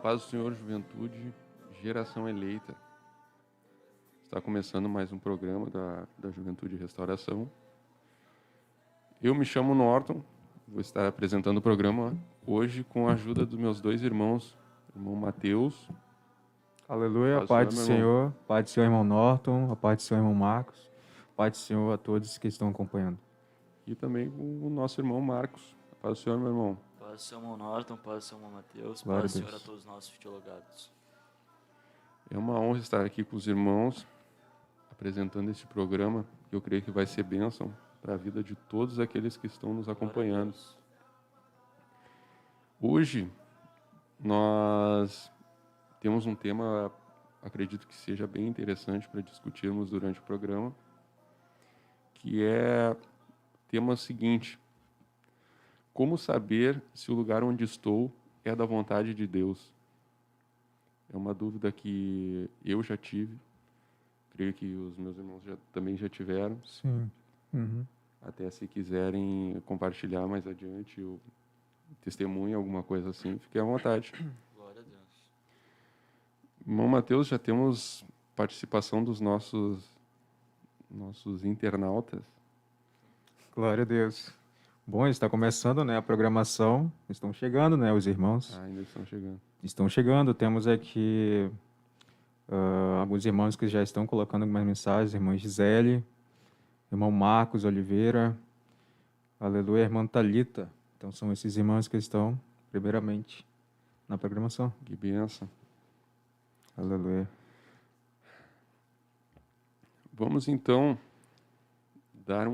Paz do Senhor, juventude, geração eleita. Está começando mais um programa da Juventude Restauração. Eu me chamo Norton, vou estar apresentando o programa hoje com a ajuda dos meus dois irmãos, irmão Mateus. Aleluia, a paz do Senhor, paz do Senhor, irmão Norton, a paz do Senhor, irmão Marcos, paz do Senhor a todos que estão acompanhando. E também com o nosso irmão Marcos. A paz do Senhor, meu irmão. Paz do Senhor, irmão Norton, paz do Senhor, irmão Mateus, Glória paz do a Senhor a Deus. todos os nossos teologados. É uma honra estar aqui com os irmãos, apresentando este programa, que eu creio que vai ser bênção para a vida de todos aqueles que estão nos acompanhando. Hoje, nós temos um tema, acredito que seja bem interessante para discutirmos durante o programa, que é o tema seguinte: como saber se o lugar onde estou é da vontade de Deus? É uma dúvida que eu já tive, creio que os meus irmãos também já tiveram. Sim. Uhum. Até se quiserem compartilhar mais adiante o testemunho, alguma coisa assim, fiquem à vontade. Glória a Deus. Irmão Mateus, já temos participação dos nossos internautas. Glória a Deus. Bom, está começando, né, a programação, estão chegando, né, os irmãos. Ainda estão chegando. Estão chegando, temos aqui alguns irmãos que já estão colocando algumas mensagens, irmã Gisele, irmão Marcos Oliveira, aleluia, irmã Thalita. Então são esses irmãos que estão, primeiramente, na programação. Que bênção. Aleluia. Vamos então dar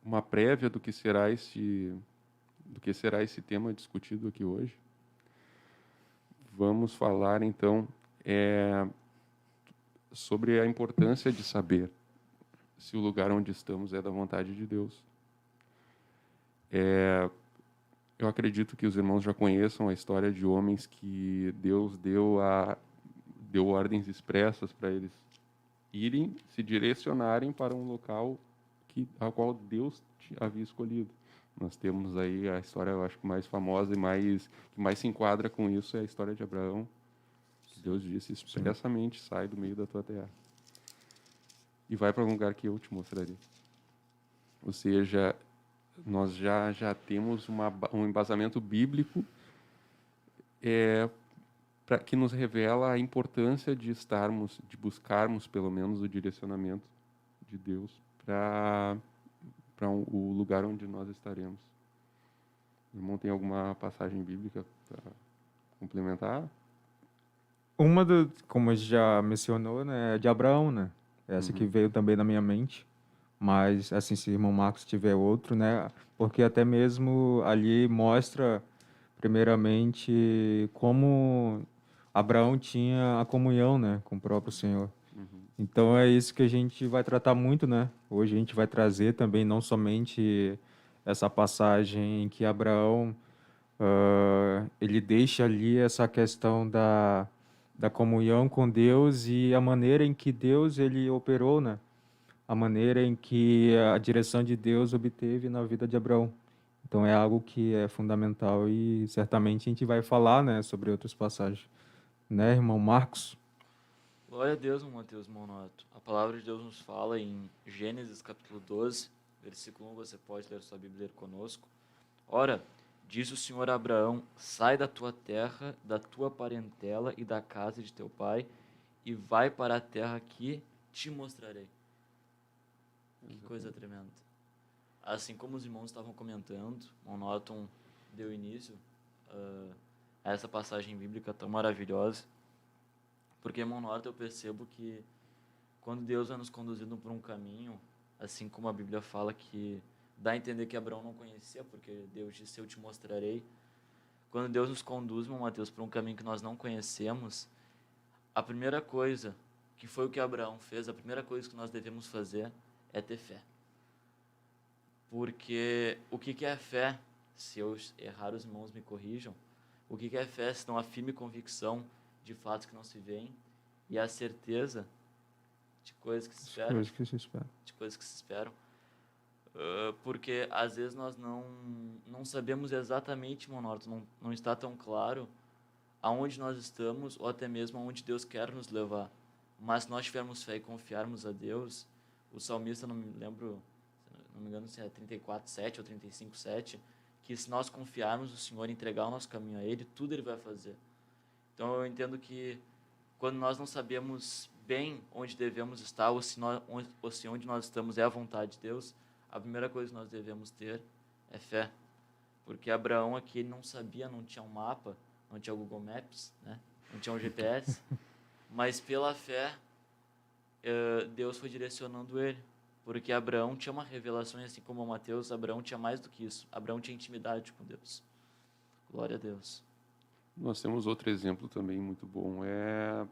uma prévia do que será esse tema discutido aqui hoje. Vamos falar então sobre a importância de saber se o lugar onde estamos é da vontade de Deus. Eu acredito que os irmãos já conheçam a história de homens que Deus deu ordens expressas para eles irem, se direcionarem para um local ao qual Deus havia escolhido. Nós temos aí a história, eu acho que mais famosa e que mais se enquadra com isso é a história de Abraão. Deus disse expressamente: sai do meio da tua terra e vai para um lugar que eu te mostrarei. Ou seja, nós já temos um embasamento bíblico que nos revela a importância de buscarmos pelo menos o direcionamento de Deus para o lugar onde nós estaremos. O irmão tem alguma passagem bíblica para complementar? Como a gente já mencionou, né, é de Abraão, né? Essa que veio também na minha mente. Mas, assim, se o irmão Marcos tiver outro, né? Porque até mesmo ali mostra, primeiramente, como Abraão tinha a comunhão, né, com o próprio Senhor. Então, é isso que a gente vai tratar muito, né? Hoje a gente vai trazer também não somente essa passagem em que Abraão ele deixa ali essa questão da comunhão com Deus e a maneira em que Deus ele operou, né? A maneira em que a direção de Deus obteve na vida de Abraão. Então é algo que é fundamental e certamente a gente vai falar, né, sobre outras passagens, né, irmão Marcos? Glória a Deus, irmão Mateus, irmão Norton. A palavra de Deus nos fala em Gênesis capítulo 12, versículo 1, você pode ler sua Bíblia conosco. Ora, disse o Senhor a Abraão: sai da tua terra, da tua parentela e da casa de teu pai, e vai para a terra que te mostrarei. Que coisa tremenda. Assim como os irmãos estavam comentando, o Norton deu início a essa passagem bíblica tão maravilhosa, porque, irmão Norton, eu percebo que quando Deus vai nos conduzindo por um caminho, assim como a Bíblia fala que dá a entender que Abraão não conhecia, porque Deus disse: eu te mostrarei. Quando Deus nos conduz, irmão Mateus, por um caminho que nós não conhecemos, a primeira coisa, que foi o que Abraão fez, a primeira coisa que nós devemos fazer é ter fé. Porque o que é fé? Se eu errar, os irmãos me corrijam. O que é fé senão a firme convicção de fatos que não se veem e a certeza de coisas que se esperam? Coisas que se esperam. De coisas que se esperam. Porque às vezes nós não sabemos exatamente, Monarto, não está tão claro aonde nós estamos ou até mesmo aonde Deus quer nos levar. Mas se nós tivermos fé e confiarmos a Deus, o salmista, não me lembro, não me engano se é 34:7 ou 35:7, que se nós confiarmos no Senhor e entregar o nosso caminho a Ele, tudo Ele vai fazer. Então eu entendo que quando nós não sabemos bem onde devemos estar ou se onde nós estamos é a vontade de Deus, a primeira coisa que nós devemos ter é fé. Porque Abraão aqui ele não sabia, não tinha um mapa, não tinha o Google Maps, né? Não tinha um GPS, mas pela fé Deus foi direcionando ele. Porque Abraão tinha uma revelação, assim como Mateus, Abraão tinha mais do que isso. Abraão tinha intimidade com Deus. Glória a Deus. Nós temos outro exemplo também muito bom, é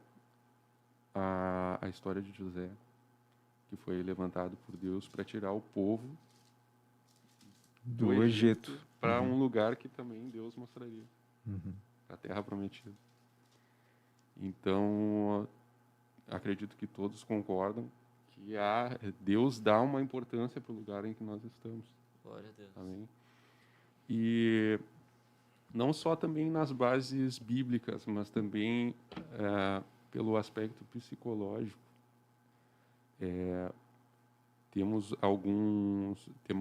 a história de José, que foi levantado por Deus para tirar o povo Do Egito. para um lugar que também Deus mostraria, Uhum. a terra prometida. Então, acredito que todos concordam que Deus dá uma importância para o lugar em que nós estamos. Glória a Deus. Amém? E não só também nas bases bíblicas, mas também pelo aspecto psicológico. Temos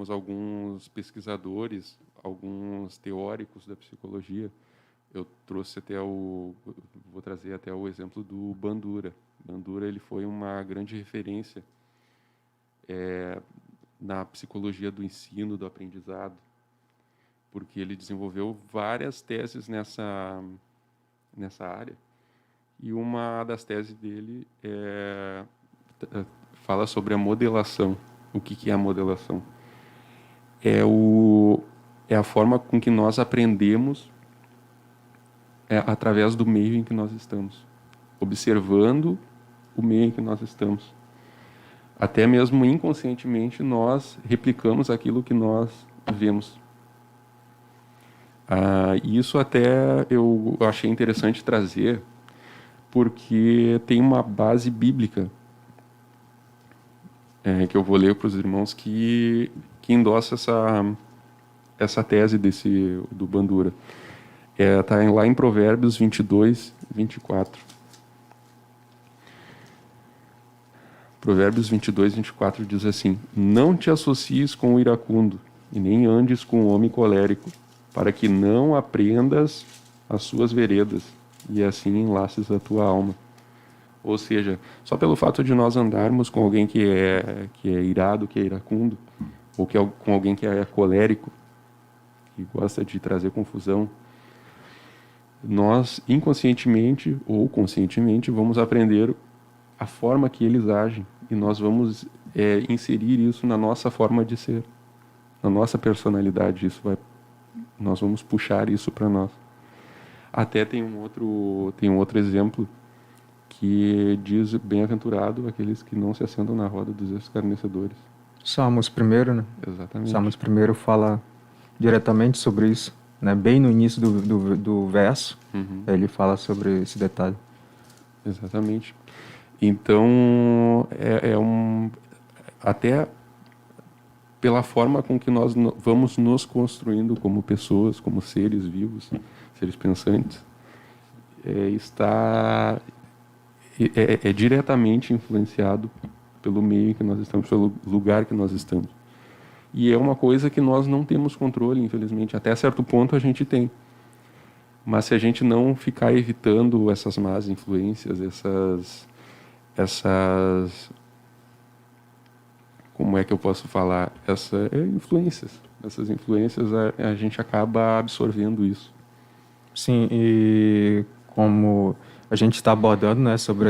alguns pesquisadores, alguns teóricos da psicologia. Vou trazer até o exemplo do Bandura. Bandura ele foi uma grande referência na psicologia do ensino, do aprendizado, porque ele desenvolveu várias teses nessa área. E uma das teses dele fala sobre a modelação. O que é a modelação? É a forma com que nós aprendemos através do meio em que nós estamos, observando o meio em que nós estamos. Até mesmo inconscientemente nós replicamos aquilo que nós vemos. Isso até eu achei interessante trazer, porque tem uma base bíblica que eu vou ler para os irmãos que endossa essa tese do Bandura. Está lá em Provérbios 22:24. Provérbios 22:24 diz assim: Não te associes com o iracundo, e nem andes com o homem colérico, para que não aprendas as suas veredas, e assim enlaces a tua alma. Ou seja, só pelo fato de nós andarmos com alguém que é irado, que é iracundo, ou com alguém que é colérico, que gosta de trazer confusão, nós inconscientemente ou conscientemente vamos aprender a forma que eles agem e nós vamos inserir isso na nossa forma de ser, na nossa personalidade. Nós vamos puxar isso para nós. Até tem um outro exemplo que diz: bem-aventurado aqueles que não se assentam na roda dos escarnecedores. Salmos 1, né? Exatamente. Salmos 1 fala diretamente sobre isso, né? Bem no início do verso, ele fala sobre esse detalhe. Exatamente. Então, até pela forma com que nós vamos nos construindo como pessoas, como seres vivos, seres pensantes, é diretamente influenciado pelo meio que nós estamos, pelo lugar que nós estamos. E é uma coisa que nós não temos controle, infelizmente. Até certo ponto a gente tem. Mas se a gente não ficar evitando essas más influências, como é que eu posso falar? Essas influências, a gente acaba absorvendo isso. Sim, e como a gente está abordando, né, sobre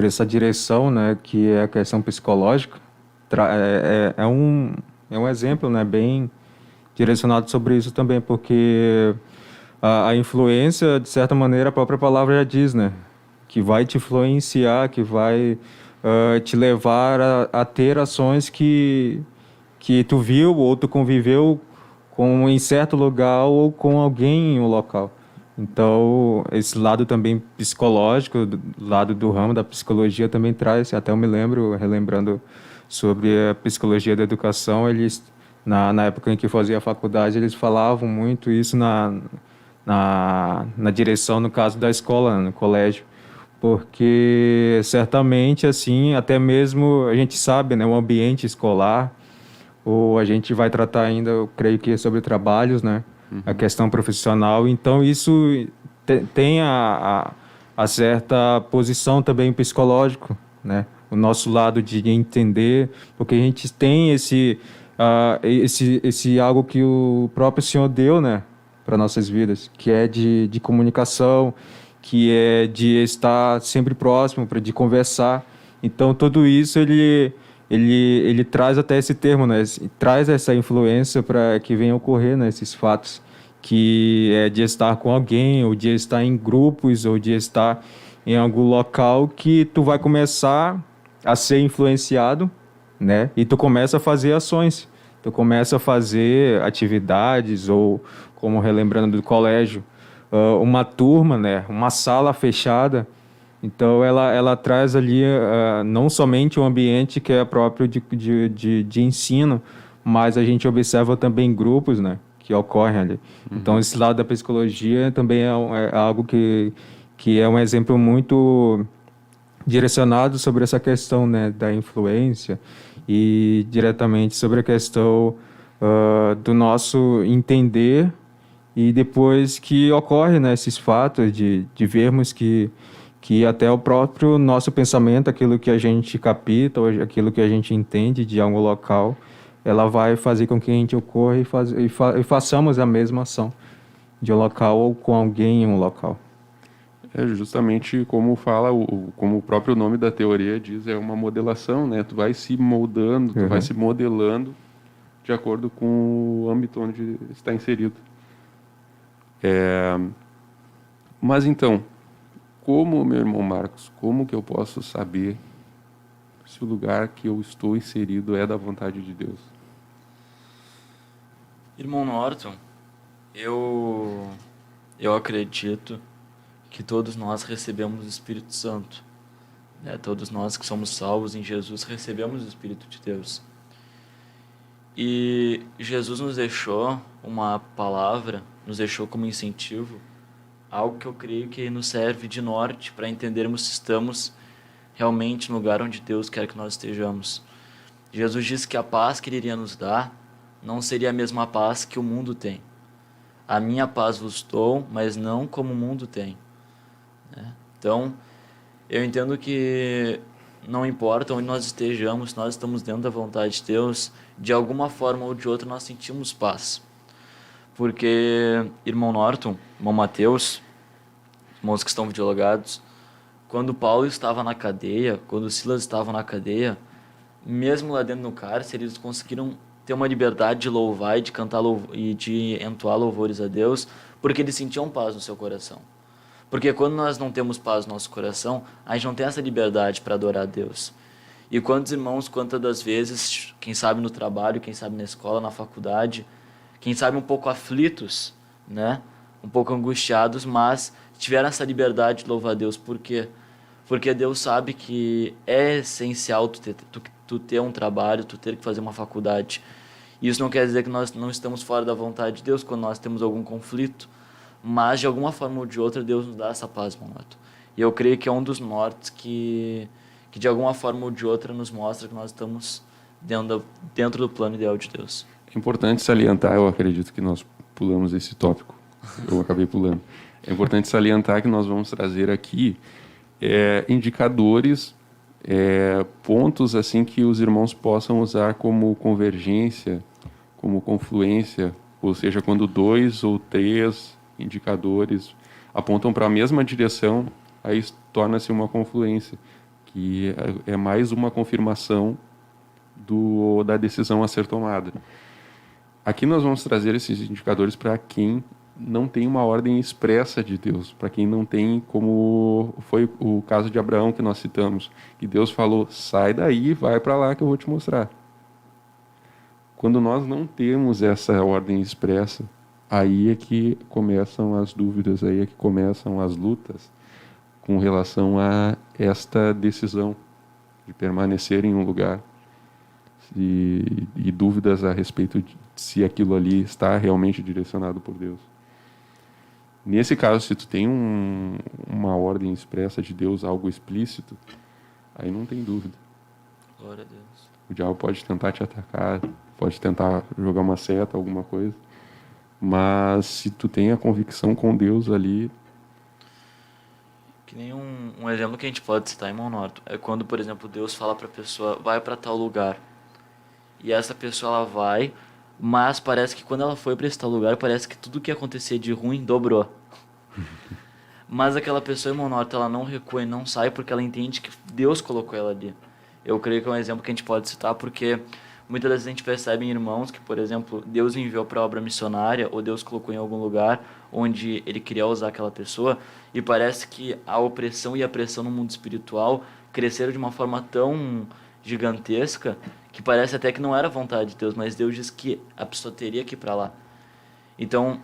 essa direção, né, que é a questão psicológica, é um exemplo, né, bem direcionado sobre isso também, porque a influência, de certa maneira, a própria palavra já diz, né, que vai te influenciar, que vai te levar a ter ações que tu viu ou tu conviveu em certo lugar ou com alguém em um local. Então, esse lado também psicológico, lado do ramo da psicologia também traz, até eu me lembro, relembrando sobre a psicologia da educação, eles, na época em que eu fazia a faculdade, eles falavam muito isso na direção, no caso da escola, no colégio. Porque certamente, assim, até mesmo a gente sabe, né, o ambiente escolar, ou a gente vai tratar ainda, eu creio que sobre trabalhos, né, a questão profissional. Então, isso tem a certa posição também psicológico, né, o nosso lado de entender, porque a gente tem esse algo que o próprio Senhor deu, né, para nossas vidas, que é de comunicação, que é de estar sempre próximo, de conversar. Então, tudo isso ele traz até esse termo, né? Traz essa influência para que venha ocorrer, né, esses fatos, que é de estar com alguém, ou de estar em grupos, ou de estar em algum local que tu vai começar a ser influenciado, né? E tu começa a fazer ações, tu começa a fazer atividades, ou como relembrando do colégio, uma turma, né? Uma sala fechada. Então, ela traz ali não somente um ambiente que é próprio de ensino, mas a gente observa também grupos, né, que ocorrem ali. Então, esse lado da psicologia também é algo que é um exemplo muito direcionado sobre essa questão, né, da influência e diretamente sobre a questão do nosso entender e depois que ocorre, né, esses fatos de vermos que até o próprio nosso pensamento, aquilo que a gente capta, ou aquilo que a gente entende de algum local, ela vai fazer com que a gente ocorra e façamos a mesma ação de um local ou com alguém em um local. É justamente como fala, como o próprio nome da teoria diz, é uma modelação, né? Tu vai se moldando, tu vai se modelando de acordo com o âmbito onde está inserido. Mas então, como, meu irmão Marcos, como que eu posso saber se o lugar que eu estou inserido é da vontade de Deus? Irmão Norton, eu acredito que todos nós recebemos o Espírito Santo, né? Todos nós que somos salvos em Jesus recebemos o Espírito de Deus. E Jesus nos deixou uma palavra, nos deixou como incentivo, algo que eu creio que nos serve de norte para entendermos se estamos realmente no lugar onde Deus quer que nós estejamos. Jesus disse que a paz que Ele iria nos dar não seria a mesma paz que o mundo tem. A minha paz vos dou, mas não como o mundo tem, né? Então, eu entendo que não importa onde nós estejamos, se nós estamos dentro da vontade de Deus, de alguma forma ou de outra nós sentimos paz. Porque, irmão Norton, irmão Mateus, irmãos que estão videologados, quando Paulo estava na cadeia, quando Silas estava na cadeia, mesmo lá dentro do cárcere, eles conseguiram ter uma liberdade de louvar e de cantar e de entoar louvores a Deus, porque eles sentiam paz no seu coração. Porque quando nós não temos paz no nosso coração, a gente não tem essa liberdade para adorar a Deus. E quantos irmãos, quantas das vezes, quem sabe no trabalho, quem sabe na escola, na faculdade, quem sabe um pouco aflitos, né? Um pouco angustiados, mas tiveram essa liberdade de louvar a Deus. Por quê? Porque Deus sabe que é essencial tu ter um trabalho, tu ter que fazer uma faculdade. Isso não quer dizer que nós não estamos fora da vontade de Deus quando nós temos algum conflito, mas de alguma forma ou de outra Deus nos dá essa paz, meu Nato. E eu creio que é um dos nortes que de alguma forma ou de outra nos mostra que nós estamos dentro do plano ideal de Deus. É importante salientar, eu acredito que nós pulamos esse tópico, eu acabei pulando. É importante salientar que nós vamos trazer aqui indicadores, pontos assim que os irmãos possam usar como convergência, como confluência, ou seja, quando 2 ou 3 indicadores apontam para a mesma direção, aí torna-se uma confluência, que é mais uma confirmação da decisão a ser tomada. Aqui nós vamos trazer esses indicadores para quem não tem uma ordem expressa de Deus, para quem não tem, como foi o caso de Abraão que nós citamos, que Deus falou, sai daí, vai para lá que eu vou te mostrar. Quando nós não temos essa ordem expressa, aí é que começam as dúvidas, aí é que começam as lutas com relação a esta decisão de permanecer em um lugar. e dúvidas a respeito de se aquilo ali está realmente direcionado por Deus. Nesse caso, se tu tem uma ordem expressa de Deus, algo explícito, aí não tem dúvida. Glória a Deus. O diabo pode tentar te atacar, pode tentar jogar uma seta, alguma coisa, mas se tu tem a convicção com Deus ali... Que nem um exemplo que a gente pode citar, irmão Norton, é quando, por exemplo, Deus fala para a pessoa, vai para tal lugar. E essa pessoa, ela vai, mas parece que quando ela foi para esse tal lugar, parece que tudo que acontecia de ruim dobrou. Mas aquela pessoa, irmão Norton, ela não recua e não sai porque ela entende que Deus colocou ela ali. Eu creio que é um exemplo que a gente pode citar porque muitas vezes a gente percebe em irmãos que, por exemplo, Deus enviou para a obra missionária ou Deus colocou em algum lugar onde Ele queria usar aquela pessoa e parece que a opressão e a pressão no mundo espiritual cresceram de uma forma tão gigantesca que parece até que não era vontade de Deus, mas Deus disse que a pessoa teria que ir para lá. Então,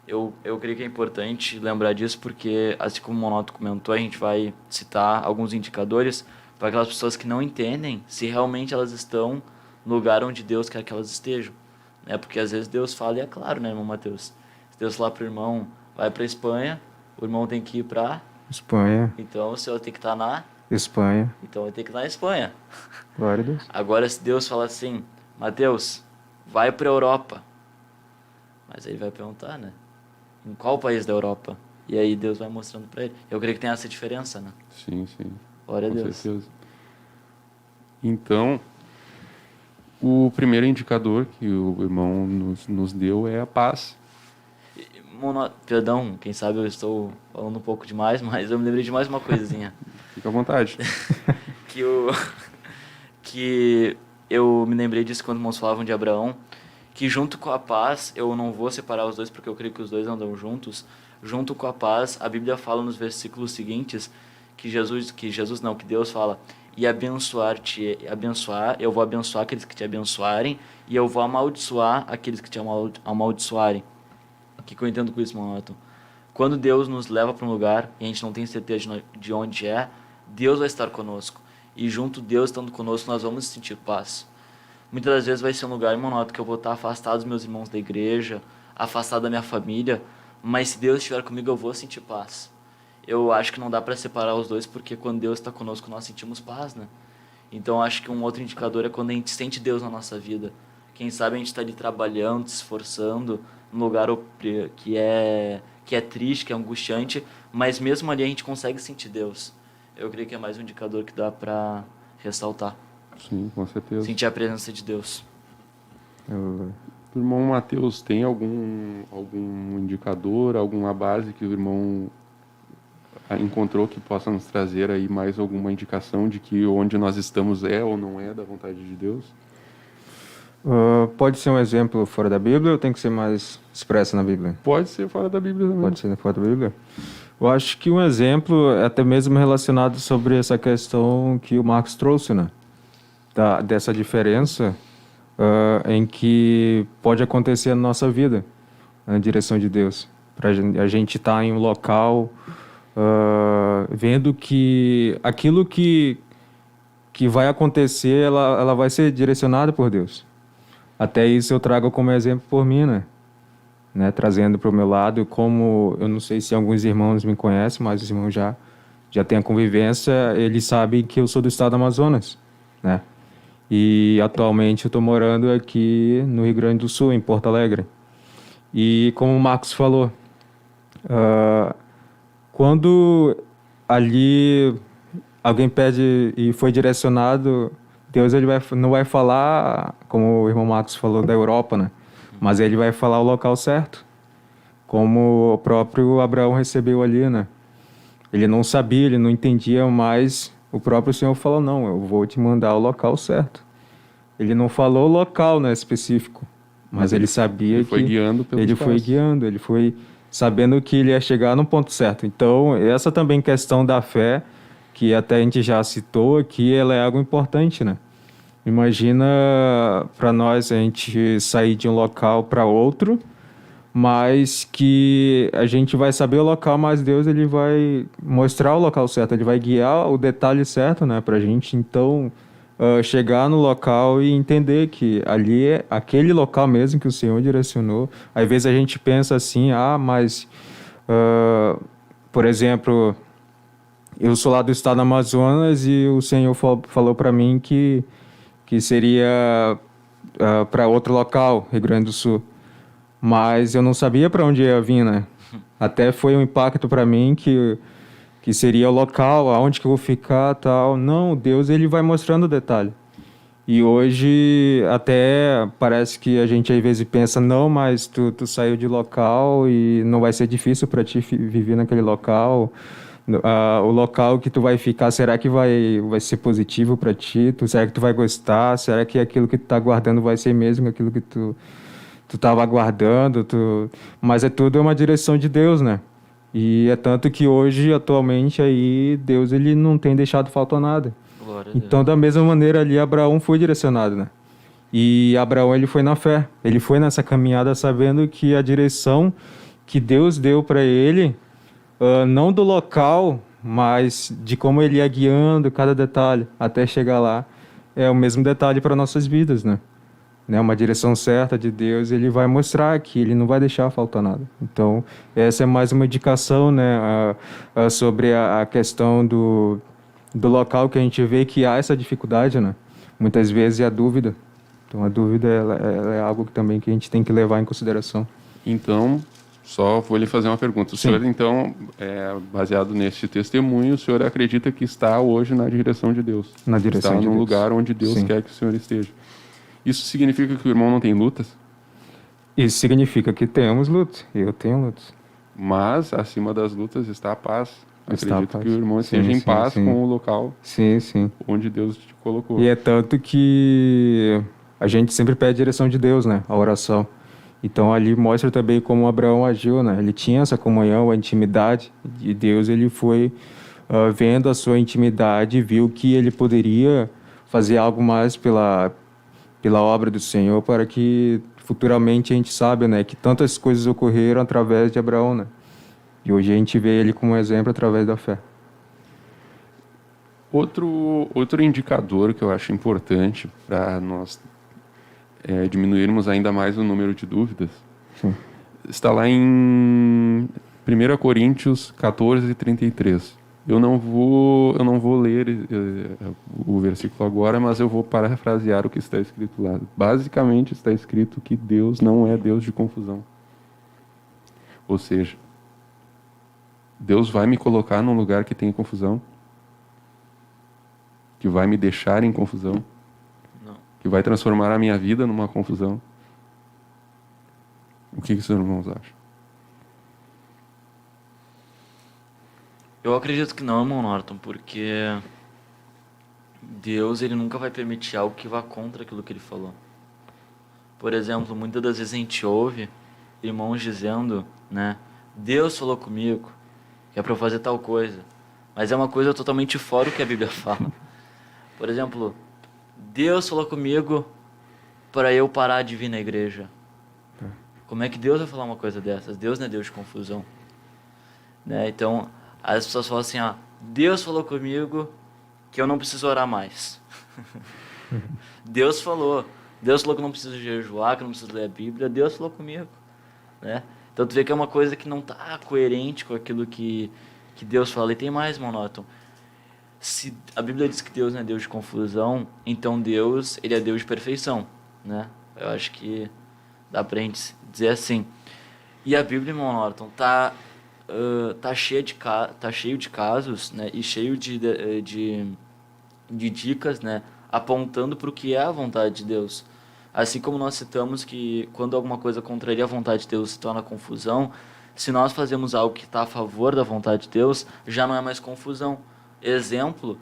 eu creio que é importante lembrar disso porque, assim como o Monoto comentou, a gente vai citar alguns indicadores para aquelas pessoas que não entendem se realmente elas estão no lugar onde Deus quer que elas estejam. Né? Porque às vezes Deus fala, e é claro, né, irmão Mateus? Se Deus falar para o irmão, vai para a Espanha, o irmão tem que ir para... Espanha. Então o senhor tem que estar na... Espanha. Então ele tem que ir na Espanha. Glória a Deus. Agora, se Deus falar assim, Mateus, vai para a Europa. Mas aí vai perguntar, né? Em qual país da Europa? E aí Deus vai mostrando para ele. Eu creio que tem essa diferença, né? Sim. Glória a Com Deus. certeza. Então, o primeiro indicador que o irmão nos deu é a paz. Perdão, quem sabe eu estou falando um pouco demais, mas eu me lembrei de mais uma coisinha. Fica à vontade. que eu me lembrei disso quando irmãos falavam de Abraão, que junto com a paz, eu não vou separar os dois porque eu creio que os dois andam juntos, junto com a paz, a Bíblia fala nos versículos seguintes que Deus fala, e eu vou abençoar aqueles que te abençoarem, e eu vou amaldiçoar aqueles que te amaldiçoarem. O que eu entendo com isso, Monoto? Quando Deus nos leva para um lugar e a gente não tem certeza de onde é, Deus vai estar conosco. E junto Deus estando conosco, nós vamos sentir paz. Muitas das vezes vai ser um lugar, Monoto, que eu vou estar afastado dos meus irmãos da igreja, afastado da minha família, mas se Deus estiver comigo, eu vou sentir paz. Eu acho que não dá para separar os dois, porque quando Deus está conosco, nós sentimos paz, né? Então, acho que um outro indicador é quando a gente sente Deus na nossa vida. Quem sabe a gente está ali trabalhando, se esforçando, num lugar que é triste, que é angustiante, mas mesmo ali a gente consegue sentir Deus. Eu creio que é mais um indicador que dá para ressaltar. Sim, com certeza. Sentir a presença de Deus. O irmão Mateus tem algum indicador, alguma base que o irmão encontrou que possa nos trazer aí mais alguma indicação de que onde nós estamos é ou não é da vontade de Deus? Pode ser um exemplo fora da Bíblia ou tem que ser mais expresso na Bíblia? Pode ser fora da Bíblia também. Pode ser fora da Bíblia? Eu acho que um exemplo é até mesmo relacionado sobre essa questão que o Marcos trouxe, né? Dessa diferença em que pode acontecer na nossa vida, na direção de Deus. Para a gente estar em um local vendo que aquilo que vai acontecer, ela vai ser direcionada por Deus. Até isso eu trago como exemplo por mim, né? Trazendo para o meu lado, como eu não sei se alguns irmãos me conhecem, mas os irmãos já têm a convivência, eles sabem que eu sou do estado do Amazonas, né? E atualmente eu estou morando aqui no Rio Grande do Sul, em Porto Alegre. E como o Marcos falou, quando ali alguém pede e foi direcionado, Deus não vai falar, como o irmão Marcos falou, da Europa, né? Mas ele vai falar o local certo, como o próprio Abraão recebeu ali, né? Ele não sabia, ele não entendia, mas o próprio Senhor falou, não, eu vou te mandar o local certo. Ele não falou o local, né, específico, mas ele sabia ele foi guiando pelos ele foi guiando, ele foi sabendo que ele ia chegar no ponto certo. Então, essa também questão da fé, que até a gente já citou aqui, ela é algo importante, né? Imagina para nós a gente sair de um local para outro, mas que a gente vai saber o local, mas Deus ele vai mostrar o local certo, ele vai guiar o detalhe certo, né, para a gente. Então, chegar no local e entender que ali é aquele local mesmo que o Senhor direcionou. Às vezes a gente pensa assim, mas, por exemplo, eu sou lá do estado do Amazonas e o Senhor falou para mim que seria para outro local, Rio Grande do Sul. Mas eu não sabia para onde ia vir, né? Até foi um impacto para mim que seria o local, aonde que eu vou ficar, tal. Não, Deus ele vai mostrando o detalhe. E hoje até parece que a gente às vezes pensa, não, mas tu saiu de local e não vai ser difícil para ti viver naquele local. O local que tu vai ficar, será que vai ser positivo para ti? Será que tu vai gostar? Será que aquilo que tu tá guardando vai ser mesmo aquilo que tu estava aguardando? Mas é tudo uma direção de Deus, né? E é tanto que hoje, atualmente, aí Deus ele não tem deixado faltar nada. Glória a Deus. Então, da mesma maneira ali, Abraão foi direcionado, né? E Abraão, ele foi na fé. Ele foi nessa caminhada sabendo que a direção que Deus deu para ele, não do local, mas de como ele ia guiando cada detalhe até chegar lá, é o mesmo detalhe para nossas vidas, né? Uma direção certa de Deus, ele vai mostrar que ele não vai deixar faltar nada. Então, essa é mais uma indicação, né, sobre a questão do local que a gente vê que há essa dificuldade, né? Muitas vezes é a dúvida. Então, a dúvida ela é algo também que a gente tem que levar em consideração. Então, só vou lhe fazer uma pergunta. O senhor, então, baseado nesse testemunho, o senhor acredita que está hoje na direção de Deus? Na direção de Deus. Está no lugar onde Deus Sim. quer que o senhor esteja. Isso significa que o irmão não tem lutas? Isso significa que temos lutas. Eu tenho lutas. Mas, acima das lutas, está a paz. Está a Acredito paz. que o irmão Sim, esteja em sim, paz sim. com o local Sim, sim. onde Deus te colocou. E é tanto que a gente sempre pede a direção de Deus, né? A oração. Então, ali mostra também como Abraão agiu, né? Ele tinha essa comunhão, a intimidade. E Deus, ele foi vendo a sua intimidade, viu que ele poderia fazer algo mais pela obra do Senhor, para que futuramente a gente saiba, né, que tantas coisas ocorreram através de Abraão, né? E hoje a gente vê ele como exemplo através da fé. Outro indicador que eu acho importante para nós diminuirmos ainda mais o número de dúvidas, Sim. está lá em 1 Coríntios 14:33. Eu não vou ler o versículo agora, mas eu vou parafrasear o que está escrito lá. Basicamente está escrito que Deus não é Deus de confusão. Ou seja, Deus vai me colocar num lugar que tem confusão? Que vai me deixar em confusão? Não. Que vai transformar a minha vida numa confusão? O que os irmãos acham? Eu acredito que não, irmão Norton, porque Deus ele nunca vai permitir algo que vá contra aquilo que ele falou. Por exemplo, muitas das vezes a gente ouve irmãos dizendo, né, Deus falou comigo, que é para eu fazer tal coisa, mas é uma coisa totalmente fora do que a Bíblia fala. Por exemplo, Deus falou comigo para eu parar de vir na igreja. Como é que Deus vai falar uma coisa dessas? Deus não é Deus de confusão. Né? Então, as pessoas falam assim, Deus falou comigo que eu não preciso orar mais. Deus falou que eu não preciso jejuar, que eu não preciso ler a Bíblia. Deus falou comigo. Né? Então, tu vê que é uma coisa que não está coerente com aquilo que Deus fala. E tem mais, irmão Norton. Se a Bíblia diz que Deus não é Deus de confusão, então Deus, ele é Deus de perfeição, né? Eu acho que dá pra gente dizer assim. E a Bíblia, irmão Norton, tá cheio de casos, né? E cheio de dicas, né? Apontando para o que é a vontade de Deus. Assim como nós citamos que quando alguma coisa contraria a vontade de Deus se torna confusão, se nós fazemos algo que está a favor da vontade de Deus, já não é mais confusão. Exemplo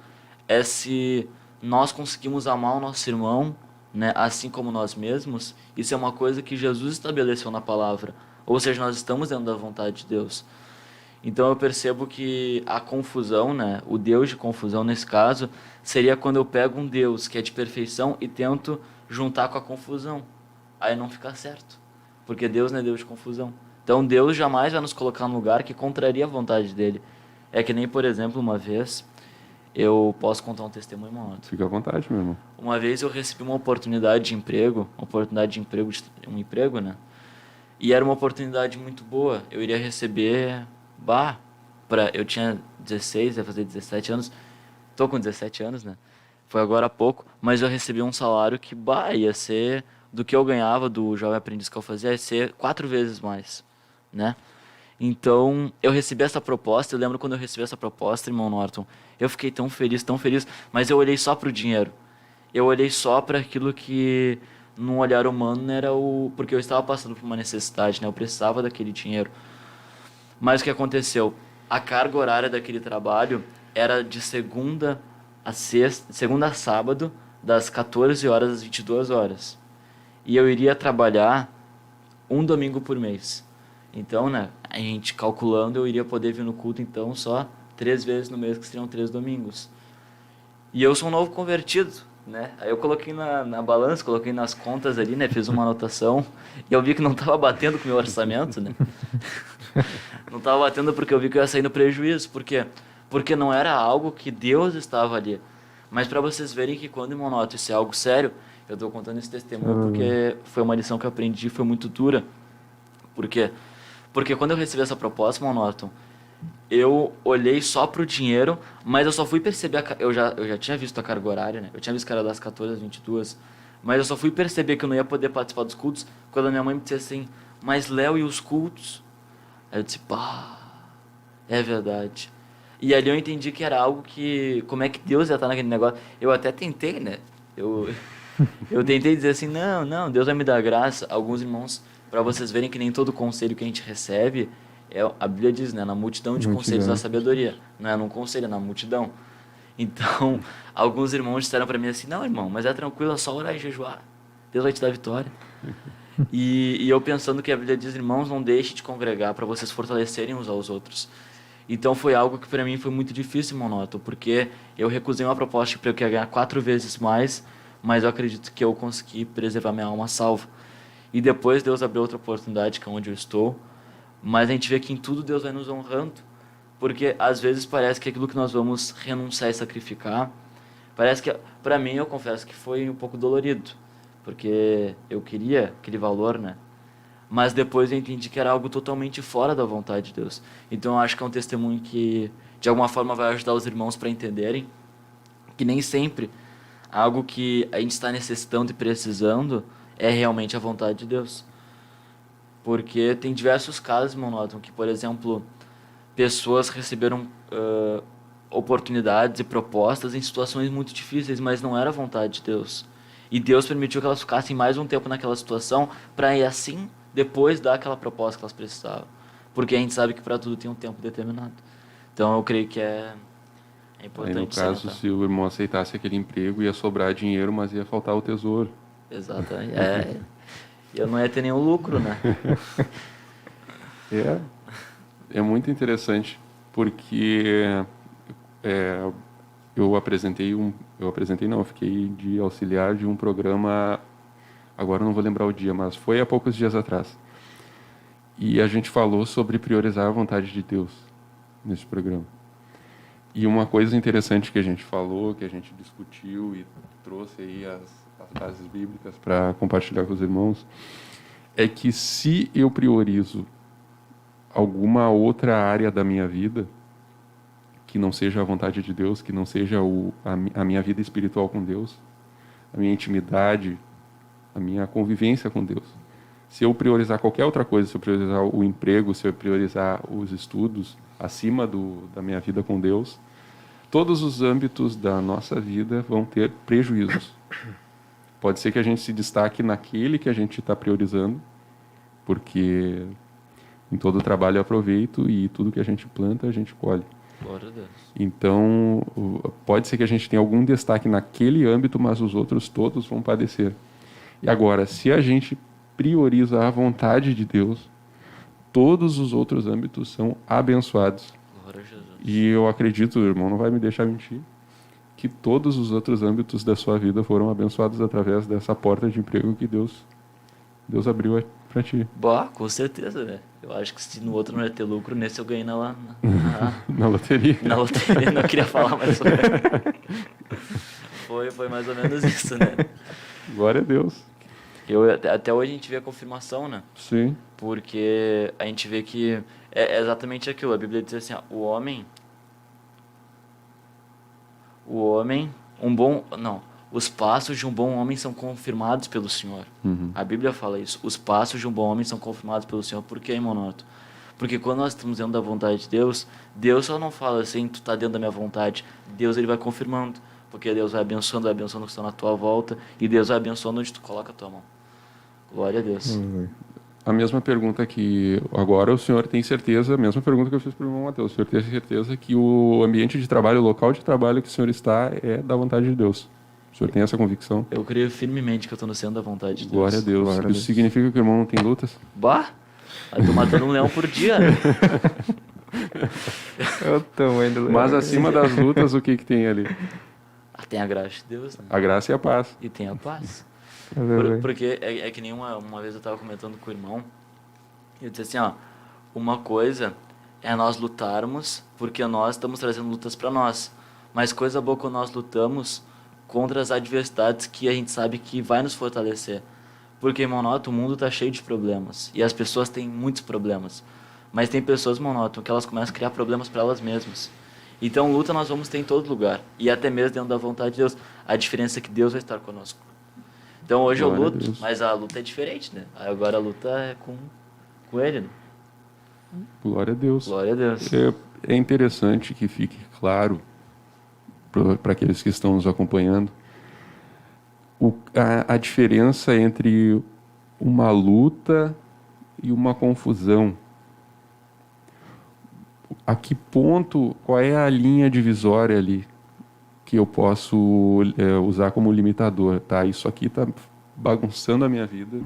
é se nós conseguimos amar o nosso irmão, né, assim como nós mesmos. Isso é uma coisa que Jesus estabeleceu na palavra. Ou seja, nós estamos dentro da vontade de Deus. Então eu percebo que a confusão, né, o Deus de confusão nesse caso, seria quando eu pego um Deus que é de perfeição e tento juntar com a confusão. Aí não fica certo, porque Deus não é Deus de confusão. Então Deus jamais vai nos colocar num lugar que contraria a vontade dele. É que nem, por exemplo, uma vez, Eu posso contar um testemunho, mano? Fica à vontade, meu irmão. Uma vez eu recebi uma oportunidade de emprego, um emprego, né? E era uma oportunidade muito boa. Eu iria receber, eu tinha 16, ia fazer 17 anos. Tô com 17 anos, né? Foi agora há pouco, mas eu recebi um salário que, ia ser do que eu ganhava do jovem aprendiz que eu fazia, ia ser 4 vezes mais, né? Então, eu recebi essa proposta, eu lembro quando eu recebi essa proposta, irmão Norton, eu fiquei tão feliz, mas eu olhei só pro dinheiro. Eu olhei só para aquilo que, num olhar humano, era o... Porque eu estava passando por uma necessidade, né? Eu precisava daquele dinheiro. Mas o que aconteceu? A carga horária daquele trabalho era de segunda a sábado, das 14 horas às 22 horas. E eu iria trabalhar um domingo por mês. Então, né, a gente calculando, eu iria poder vir no culto, então, só 3 vezes no mês, que seriam 3 domingos. E eu sou um novo convertido, né? Aí eu coloquei na balança, coloquei nas contas ali, né? Fiz uma anotação e eu vi que não estava batendo com o meu orçamento, né? Não estava batendo porque eu vi que eu ia sair no prejuízo. Por quê? Porque não era algo que Deus estava ali. Mas para vocês verem que quando, irmão Noto, isso é algo sério, eu estou contando esse testemunho porque foi uma lição que eu aprendi, foi muito dura. Por quê? Porque quando eu recebi essa proposta, irmão Norton, eu olhei só pro dinheiro, mas eu só fui perceber, eu já tinha visto a carga horária, né? Eu tinha visto que era das 14 às 22, mas eu só fui perceber que eu não ia poder participar dos cultos quando a minha mãe me disse assim, mas Léo, e os cultos? Aí eu disse, é verdade. E ali eu entendi que era algo que, como é que Deus ia estar naquele negócio. Eu até tentei, né? Eu tentei dizer assim, não, Deus vai me dar graça. Alguns irmãos, para vocês verem que nem todo conselho que a gente recebe, a Bíblia diz, né? Na multidão de conselhos da sabedoria. Não é num conselho, é na multidão. Então, alguns irmãos disseram para mim assim, não, irmão, mas é tranquilo, é só orar e jejuar. Deus vai te dar vitória. E eu pensando que a Bíblia diz, irmãos, não deixe de congregar para vocês fortalecerem uns aos outros. Então foi algo que para mim foi muito difícil, Monoto, porque eu recusei uma proposta para eu queria ganhar 4 vezes mais, mas eu acredito que eu consegui preservar minha alma salva. E depois Deus abriu outra oportunidade, que é onde eu estou, mas a gente vê que em tudo Deus vai nos honrando, porque às vezes parece que aquilo que nós vamos renunciar e sacrificar, parece que, para mim, eu confesso que foi um pouco dolorido, porque eu queria aquele valor, né? Mas depois eu entendi que era algo totalmente fora da vontade de Deus. Então eu acho que é um testemunho que, de alguma forma, vai ajudar os irmãos para entenderem que nem sempre algo que a gente está necessitando e precisando é realmente a vontade de Deus. Porque tem diversos casos, irmão Norton, que, por exemplo, pessoas receberam oportunidades e propostas em situações muito difíceis, mas não era a vontade de Deus. E Deus permitiu que elas ficassem mais um tempo naquela situação para ir assim depois dar aquela proposta que elas precisavam. Porque a gente sabe que para tudo tem um tempo determinado. Então eu creio que é importante. Aí, no caso, se o irmão aceitasse aquele emprego, ia sobrar dinheiro, mas ia faltar o tesouro. Exatamente. Eu não ia ter nenhum lucro, né? É muito interessante, porque eu fiquei de auxiliar de um programa, agora eu não vou lembrar o dia, mas foi há poucos dias atrás. E a gente falou sobre priorizar a vontade de Deus nesse programa. E uma coisa interessante que a gente falou, que a gente discutiu e trouxe aí as bases bíblicas para compartilhar com os irmãos, é que se eu priorizo alguma outra área da minha vida, que não seja a vontade de Deus, que não seja a minha vida espiritual com Deus, a minha intimidade, a minha convivência com Deus. Se eu priorizar qualquer outra coisa, se eu priorizar o emprego, se eu priorizar os estudos acima da minha vida com Deus, todos os âmbitos da nossa vida vão ter prejuízos. Pode ser que a gente se destaque naquele que a gente está priorizando, porque em todo o trabalho eu aproveito e tudo que a gente planta, a gente colhe. Glória a Deus. Então, pode ser que a gente tenha algum destaque naquele âmbito, mas os outros todos vão padecer. E agora, se a gente prioriza a vontade de Deus, todos os outros âmbitos são abençoados. Glória a Jesus. E eu acredito, o irmão não vai me deixar mentir, que todos os outros âmbitos da sua vida foram abençoados através dessa porta de emprego que Deus abriu pra ti. Bah, com certeza, né? Eu acho que se no outro não ia ter lucro, nesse eu ganhei Na loteria. na loteria. Não queria falar mais sobre. Foi mais ou menos isso, né? Glória a Deus. Até hoje a gente vê a confirmação, né? Sim. Porque a gente vê que é exatamente aquilo. A Bíblia diz assim, ó, os passos de um bom homem são confirmados pelo Senhor. Uhum. A Bíblia fala isso. Os passos de um bom homem são confirmados pelo Senhor. Por quê, irmão Noto? Porque quando nós estamos dentro da vontade de Deus, Deus só não fala assim, tu tá dentro da minha vontade. Deus, ele vai confirmando. Porque Deus vai abençoando o que está na tua volta. E Deus vai abençoando onde tu coloca a tua mão. Glória a Deus. A mesma pergunta que agora o senhor tem certeza, a mesma pergunta que eu fiz para o irmão Mateus. O senhor tem certeza que o ambiente de trabalho, o local de trabalho que o senhor está é da vontade de Deus? O senhor tem essa convicção? Eu creio firmemente que eu estou no centro da vontade de Deus. Glória a Deus. Glória a Isso Deus. significa que o irmão não tem lutas? Bah! Eu tô matando um leão por dia, né? É o tamanho do Mas leão. acima das lutas, o que tem ali? Tem a graça de Deus, né? A graça e a paz. E tem a paz. Aleluia. Porque é que nem uma vez eu tava comentando com o irmão, e eu disse assim, ó, uma coisa é nós lutarmos porque nós estamos trazendo lutas para nós, mas coisa boa quando nós lutamos contra as adversidades que a gente sabe que vai nos fortalecer. Porque, irmão Noto, o mundo tá cheio de problemas, e as pessoas têm muitos problemas, mas tem pessoas, irmão Noto, que elas começam a criar problemas para elas mesmas. Então, luta nós vamos ter em todo lugar, e até mesmo dentro da vontade de Deus. A diferença é que Deus vai estar conosco. Então hoje Glória a eu luto, Deus. mas a luta é diferente, né? Agora a luta é com ele, né? Glória a Deus. Glória a Deus. É interessante que fique claro para aqueles que estão nos acompanhando a diferença entre uma luta e uma confusão. A que ponto, qual é a linha divisória ali que eu posso usar como limitador? Tá, isso aqui está bagunçando a minha vida,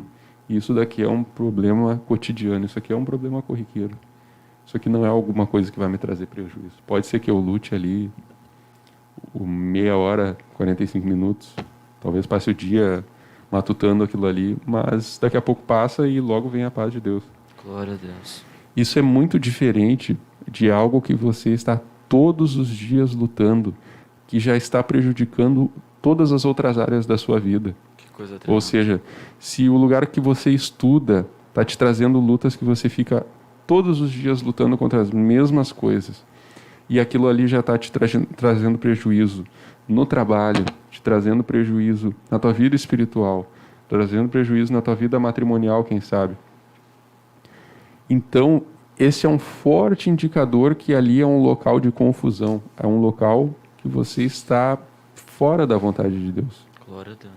e isso daqui é um problema cotidiano, isso aqui é um problema corriqueiro. Isso aqui não é alguma coisa que vai me trazer prejuízo. Pode ser que eu lute ali meia hora, 45 minutos, talvez passe o dia matutando aquilo ali, mas daqui a pouco passa e logo vem a paz de Deus. Glória a Deus. Isso é muito diferente de algo que você está todos os dias lutando, que já está prejudicando todas as outras áreas da sua vida. Que coisa Ou tremenda. seja, se o lugar que você estuda está te trazendo lutas que você fica todos os dias lutando contra as mesmas coisas, e aquilo ali já está te trazendo prejuízo no trabalho, te trazendo prejuízo na tua vida espiritual, trazendo prejuízo na tua vida matrimonial, quem sabe. Então, esse é um forte indicador que ali é um local de confusão, é um local que você está fora da vontade de Deus. Glória a Deus.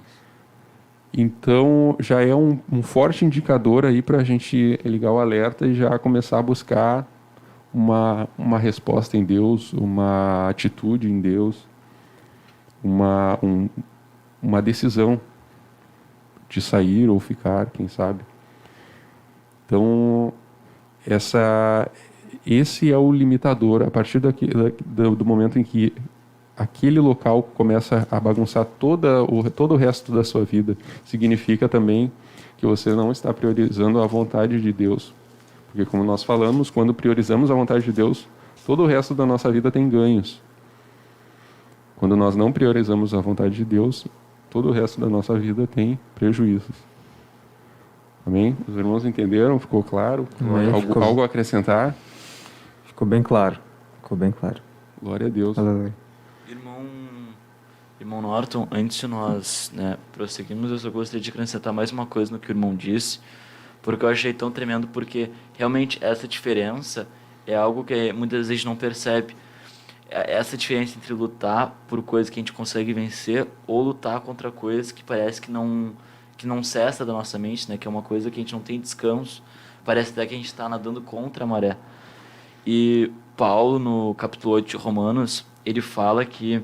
Então, já é um forte indicador aí para a gente ligar o alerta e já começar a buscar uma resposta em Deus, uma atitude em Deus, uma decisão de sair ou ficar, quem sabe. Então, esse é o limitador. A partir do momento em que aquele local começa a bagunçar todo o resto da sua vida, significa também que você não está priorizando a vontade de Deus. Porque, como nós falamos, quando priorizamos a vontade de Deus, todo o resto da nossa vida tem ganhos. Quando nós não priorizamos a vontade de Deus, todo o resto da nossa vida tem prejuízos. Amém? Os irmãos entenderam? Ficou claro? Amém. Algo a acrescentar? Ficou bem claro. Ficou bem claro. Glória a Deus. Aleluia. Irmão Norton, antes de nós prosseguirmos, eu só gostaria de acrescentar mais uma coisa no que o irmão disse, porque eu achei tão tremendo, porque realmente essa diferença é algo que muitas vezes a gente não percebe. Essa diferença entre lutar por coisas que a gente consegue vencer ou lutar contra coisas que parece que não cessa da nossa mente, né? Que é uma coisa que a gente não tem descanso. Parece até que a gente está nadando contra a maré. E Paulo, no capítulo 8 de Romanos, ele fala que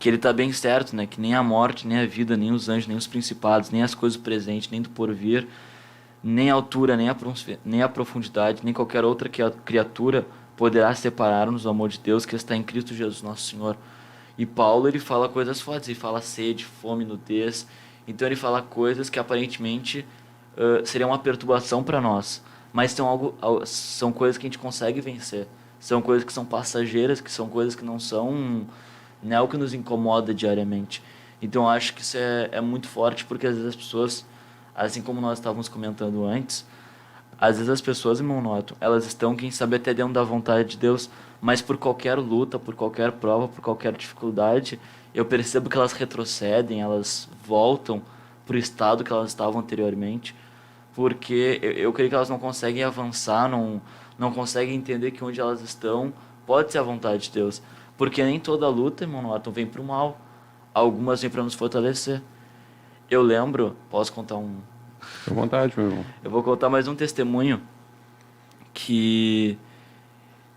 ele está bem certo, né? Que nem a morte, nem a vida, nem os anjos, nem os principados, nem as coisas presentes, nem do porvir, nem a altura, nem a profundidade, nem qualquer outra criatura poderá separar-nos do amor de Deus que está em Cristo Jesus, nosso Senhor. E Paulo, ele fala coisas fortes, ele fala sede, fome, nudez, Então ele fala coisas que aparentemente seriam uma perturbação para nós, mas são coisas que a gente consegue vencer. São coisas que são passageiras, que são coisas que não são, né, o que nos incomoda diariamente. Então eu acho que isso é muito forte, porque às vezes as pessoas, assim como nós estávamos comentando antes, às vezes as pessoas, irmão Noto, elas estão, quem sabe, até dentro da vontade de Deus, mas por qualquer luta, por qualquer prova, por qualquer dificuldade, eu percebo que elas retrocedem, elas voltam para o estado que elas estavam anteriormente, porque eu creio que elas não conseguem avançar, não conseguem entender que onde elas estão pode ser a vontade de Deus. Porque nem toda luta, irmão Norton, vem para o mal. Algumas vêm para nos fortalecer. Eu lembro, posso contar um... Fique à vontade, meu irmão. Eu vou contar mais um testemunho que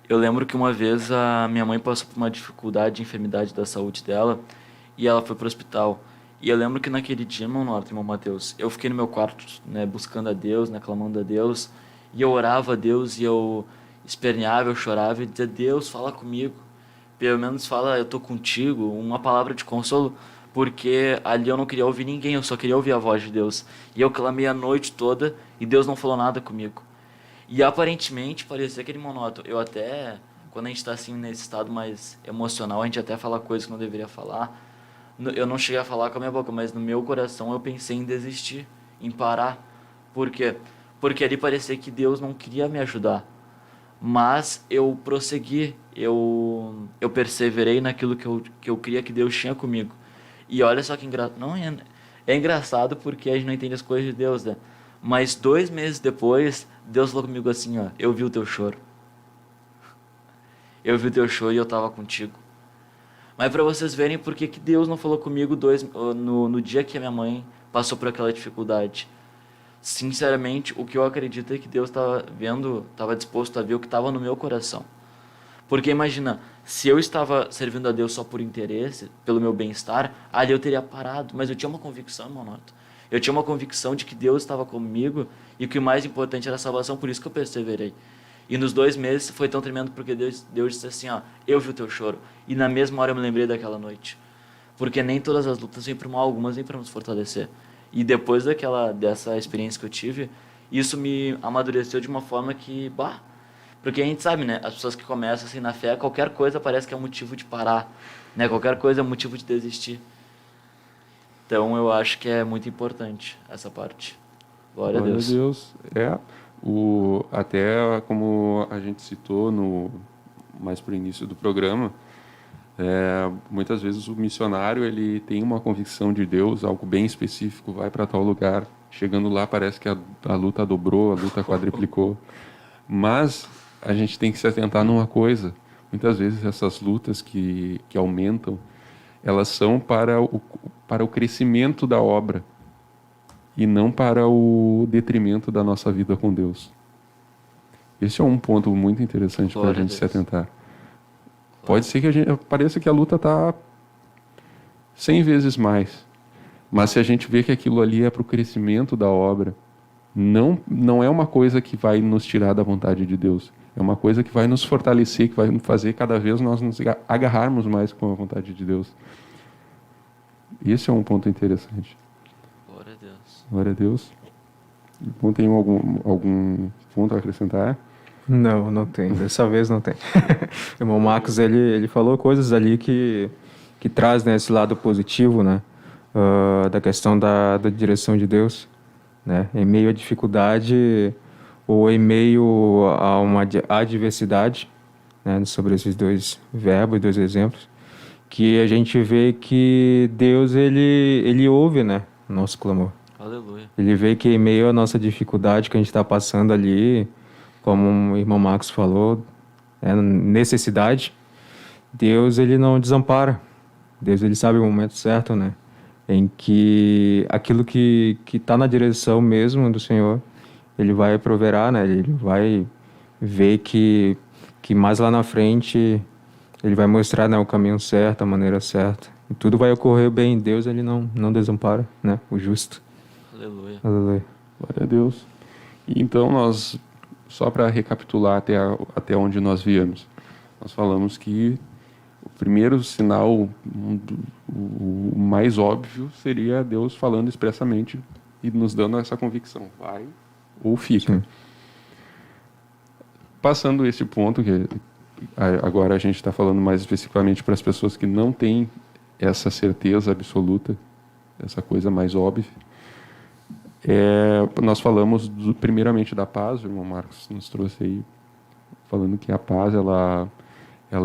eu lembro que uma vez a minha mãe passou por uma dificuldade de enfermidade da saúde dela e ela foi para o hospital. E eu lembro que naquele dia, irmão Norton, irmão Mateus, eu fiquei no meu quarto, né, buscando a Deus, né, clamando a Deus, e eu orava a Deus e eu esperneava, eu chorava e dizia: Deus, fala comigo. Pelo menos fala, eu tô contigo, uma palavra de consolo, porque ali eu não queria ouvir ninguém, eu só queria ouvir a voz de Deus. E eu clamei a noite toda e Deus não falou nada comigo. E aparentemente parecia aquele monótono. Eu até, quando a gente está assim nesse estado mais emocional, a gente até fala coisas que não deveria falar. Eu não cheguei a falar com a minha boca, mas no meu coração eu pensei em desistir, em parar. Por quê? Porque ali parecia que Deus não queria me ajudar. Mas eu prossegui, eu perseverei naquilo que eu queria que Deus tinha comigo. E olha só que engraçado. Não é engraçado porque a gente não entende as coisas de Deus, né? Mas 2 meses depois, Deus falou comigo assim, ó: eu vi o teu choro. Eu vi o teu choro e eu estava contigo. Mas para vocês verem por que Deus não falou comigo no dia que a minha mãe passou por aquela dificuldade. Sinceramente, o que eu acredito é que Deus estava vendo, estava disposto a ver o que estava no meu coração. Porque imagina, se eu estava servindo a Deus só por interesse, pelo meu bem-estar, ali eu teria parado. Mas eu tinha uma convicção, irmão Noto. Eu tinha uma convicção de que Deus estava comigo e que o mais importante era a salvação, por isso que eu perseverei. E nos 2 meses foi tão tremendo porque Deus disse assim, ó: eu vi o teu choro. E na mesma hora eu me lembrei daquela noite. Porque nem todas as lutas vêm para o mal, algumas vêm para nos fortalecer. E depois dessa experiência que eu tive, isso me amadureceu de uma forma que, porque a gente sabe, né? As pessoas que começam assim na fé, qualquer coisa parece que é um motivo de parar, né? Qualquer coisa é um motivo de desistir. Então eu acho que é muito importante essa parte. Glória a Deus. Até como a gente citou mais para o início do programa, muitas vezes o missionário ele tem uma convicção de Deus, algo bem específico, vai para tal lugar, chegando lá parece que a luta dobrou, a luta quadriplicou, mas a gente tem que se atentar numa coisa: muitas vezes essas lutas que aumentam, elas são para o crescimento da obra e não para o detrimento da nossa vida com Deus. Esse é um ponto muito interessante para a gente se atentar. Pode ser que pareça que a luta está 100 vezes mais, mas se a gente vê que aquilo ali é para o crescimento da obra, não é uma coisa que vai nos tirar da vontade de Deus. É uma coisa que vai nos fortalecer, que vai fazer cada vez nós nos agarrarmos mais com a vontade de Deus. Esse é um ponto interessante. Glória a Deus. Glória a Deus. Bom, tem algum ponto a acrescentar? Não tem. Dessa vez não tem. O irmão Marcos, ele falou coisas ali que traz, né, esse lado positivo, né, da questão da direção de Deus, né, em meio à dificuldade ou em meio a uma adversidade, né, sobre esses 2 verbos, 2 exemplos, que a gente vê que Deus, ele ouve, né, o nosso clamor. Aleluia. Ele vê que em meio à nossa dificuldade que a gente está passando ali, como o irmão Marcos falou, necessidade, Deus, ele não desampara. Deus, ele sabe o momento certo, né? Em que aquilo que está na direção mesmo do Senhor, ele vai proverá, né? Ele vai ver que mais lá na frente ele vai mostrar, né, o caminho certo, a maneira certa. E tudo vai ocorrer bem. Deus, ele não desampara, né? O justo. Aleluia. Aleluia. Glória a Deus. E então nós, só para recapitular até onde nós viemos, nós falamos que O primeiro sinal, o mais óbvio, seria Deus falando expressamente e nos dando essa convicção, vai ou fica. Sim. Passando esse ponto, que agora a gente está falando mais especificamente para as pessoas que não têm essa certeza absoluta, essa coisa mais óbvia, nós falamos primeiramente da paz, o irmão Marcos nos trouxe aí, falando que a paz, ela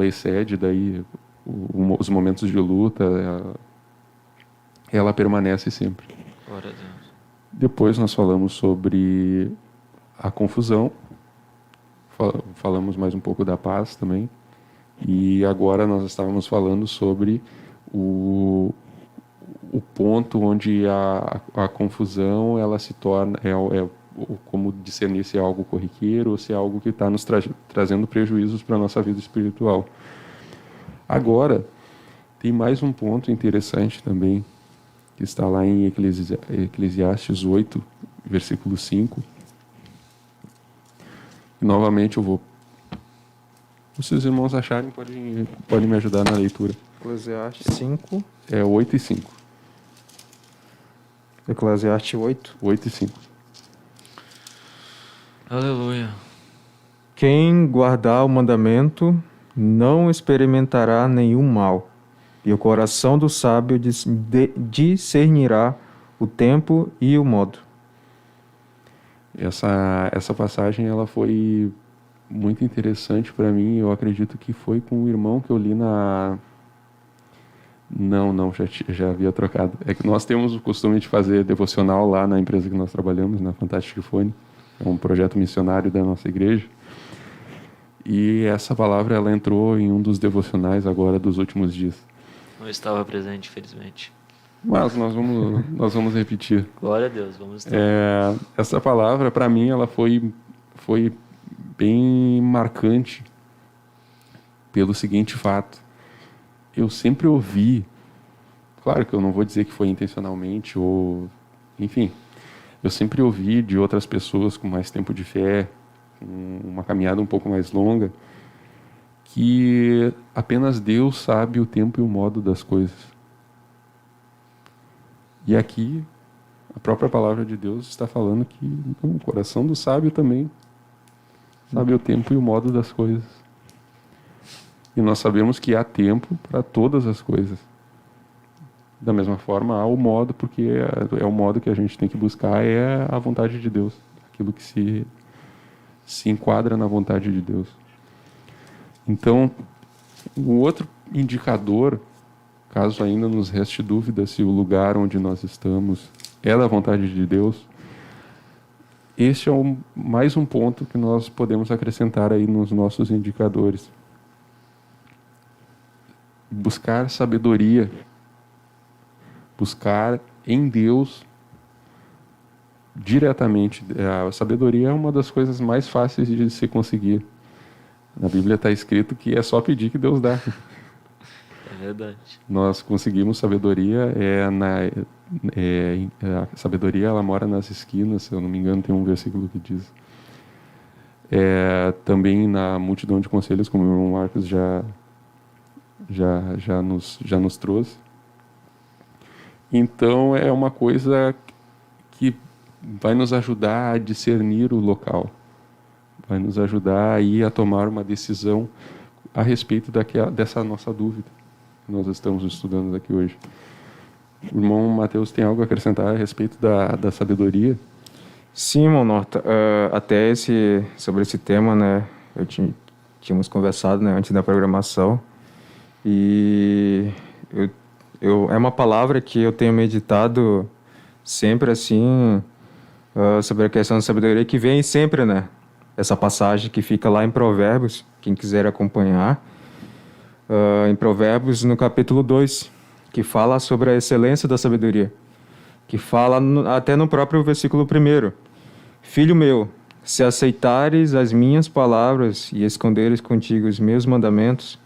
excede daí os momentos de luta, ela permanece sempre. Glória a Deus. Depois nós falamos sobre a confusão, falamos mais um pouco da paz também, e agora nós estávamos falando sobre o ponto onde a confusão ela se torna como discernir se é algo corriqueiro ou se é algo que está nos trazendo prejuízos para a nossa vida espiritual. Agora, tem mais um ponto interessante também, que está lá em Eclesiastes 8, versículo 5. E, novamente eu vou... Se os irmãos acharem, podem me ajudar na leitura. Eclesiastes 5. 8 e 5. Eclesiastes 8. 8 e 5. Aleluia. Quem guardar o mandamento não experimentará nenhum mal, e o coração do sábio discernirá o tempo e o modo. Essa passagem ela foi muito interessante para mim. Eu acredito que foi com o irmão que eu li na... Não, já havia trocado. É que nós temos o costume de fazer devocional lá na empresa que nós trabalhamos, na Fantastic Fone. É um projeto missionário da nossa igreja. E essa palavra ela entrou em um dos devocionais agora dos últimos dias. Não estava presente, infelizmente. Mas nós vamos repetir. Glória a Deus, vamos ter. Essa palavra, para mim, ela foi bem marcante pelo seguinte fato. Eu sempre ouvi, claro que eu não vou dizer que foi intencionalmente, ou enfim, eu sempre ouvi de outras pessoas com mais tempo de fé, com uma caminhada um pouco mais longa, que apenas Deus sabe o tempo e o modo das coisas. E aqui, a própria palavra de Deus está falando que o coração do sábio também sabe o tempo e o modo das coisas. E nós sabemos que há tempo para todas as coisas. Da mesma forma, há o modo, porque é o modo que a gente tem que buscar, é a vontade de Deus. Aquilo que se enquadra na vontade de Deus. Então, o outro indicador, caso ainda nos reste dúvida se o lugar onde nós estamos é da vontade de Deus, este é mais um ponto que nós podemos acrescentar aí nos nossos indicadores. Buscar sabedoria, buscar em Deus diretamente. A sabedoria é uma das coisas mais fáceis de se conseguir. Na Bíblia está escrito que é só pedir que Deus dá. É verdade. Nós conseguimos sabedoria, a sabedoria ela mora nas esquinas, se eu não me engano tem um versículo que diz. Também na multidão de conselhos, como o irmão Marcos já nos trouxe. Então é uma coisa que vai nos ajudar a discernir o local, vai nos ajudar aí a tomar uma decisão a respeito dessa nossa dúvida que nós estamos estudando aqui hoje. O irmão Mateus tem algo a acrescentar a respeito da sabedoria? Sim, irmão Norta. Até sobre esse tema, né? Tínhamos conversado, né, antes da programação. E é uma palavra que eu tenho meditado sempre assim, sobre a questão da sabedoria, que vem sempre, né? Essa passagem que fica lá em Provérbios, quem quiser acompanhar, em Provérbios, no capítulo 2, que fala sobre a excelência da sabedoria, que fala até no próprio versículo 1. Filho meu, se aceitares as minhas palavras e esconderes contigo os meus mandamentos,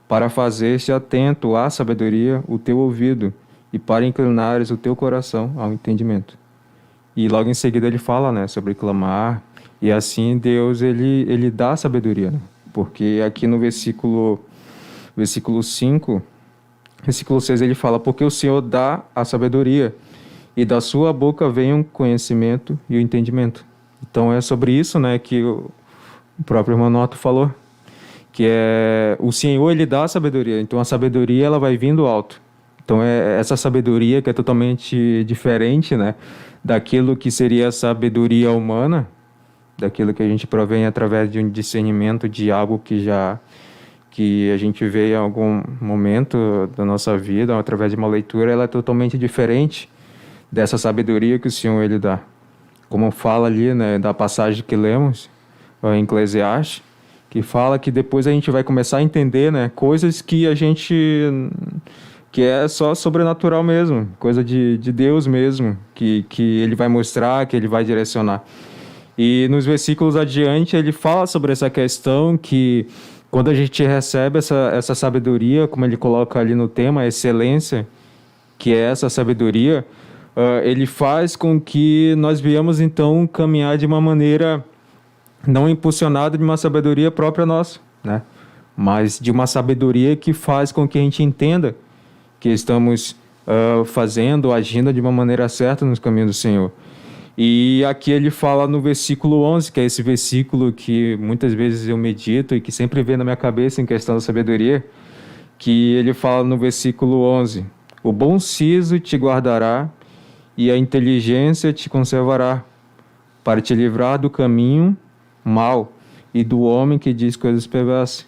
para fazer-te atento à sabedoria o teu ouvido e para inclinares o teu coração ao entendimento. E logo em seguida ele fala, né, sobre clamar, e assim Deus ele dá sabedoria, né? Porque aqui no versículo versículo 5, versículo 6, ele fala: porque o Senhor dá a sabedoria, e da sua boca vem o conhecimento e o entendimento. Então é sobre isso, né, que o próprio irmão Noto falou, que é o Senhor, ele dá a sabedoria. Então a sabedoria, ela vai vindo alto. Então é essa sabedoria que é totalmente diferente, né, daquilo que seria a sabedoria humana, daquilo que a gente provém através de um discernimento de algo que a gente vê em algum momento da nossa vida, através de uma leitura. Ela é totalmente diferente dessa sabedoria que o Senhor, ele dá. Como fala ali, né, da passagem que lemos em Eclesiastes, que fala que depois a gente vai começar a entender, né, coisas que a gente, que é só sobrenatural mesmo, coisa de Deus mesmo, que ele vai mostrar, que ele vai direcionar. E nos versículos adiante ele fala sobre essa questão que quando a gente recebe essa sabedoria, como ele coloca ali no tema, a excelência, que é essa sabedoria, ele faz com que nós viemos então caminhar de uma maneira não impulsionada de uma sabedoria própria nossa, né? Mas de uma sabedoria que faz com que a gente entenda que estamos fazendo, agindo de uma maneira certa nos caminhos do Senhor. E aqui ele fala no versículo 11, que é esse versículo que muitas vezes eu medito e que sempre vem na minha cabeça em questão da sabedoria, que ele fala no versículo 11: o bom siso te guardará e a inteligência te conservará, para te livrar do caminho mau e do homem que diz coisas perversas.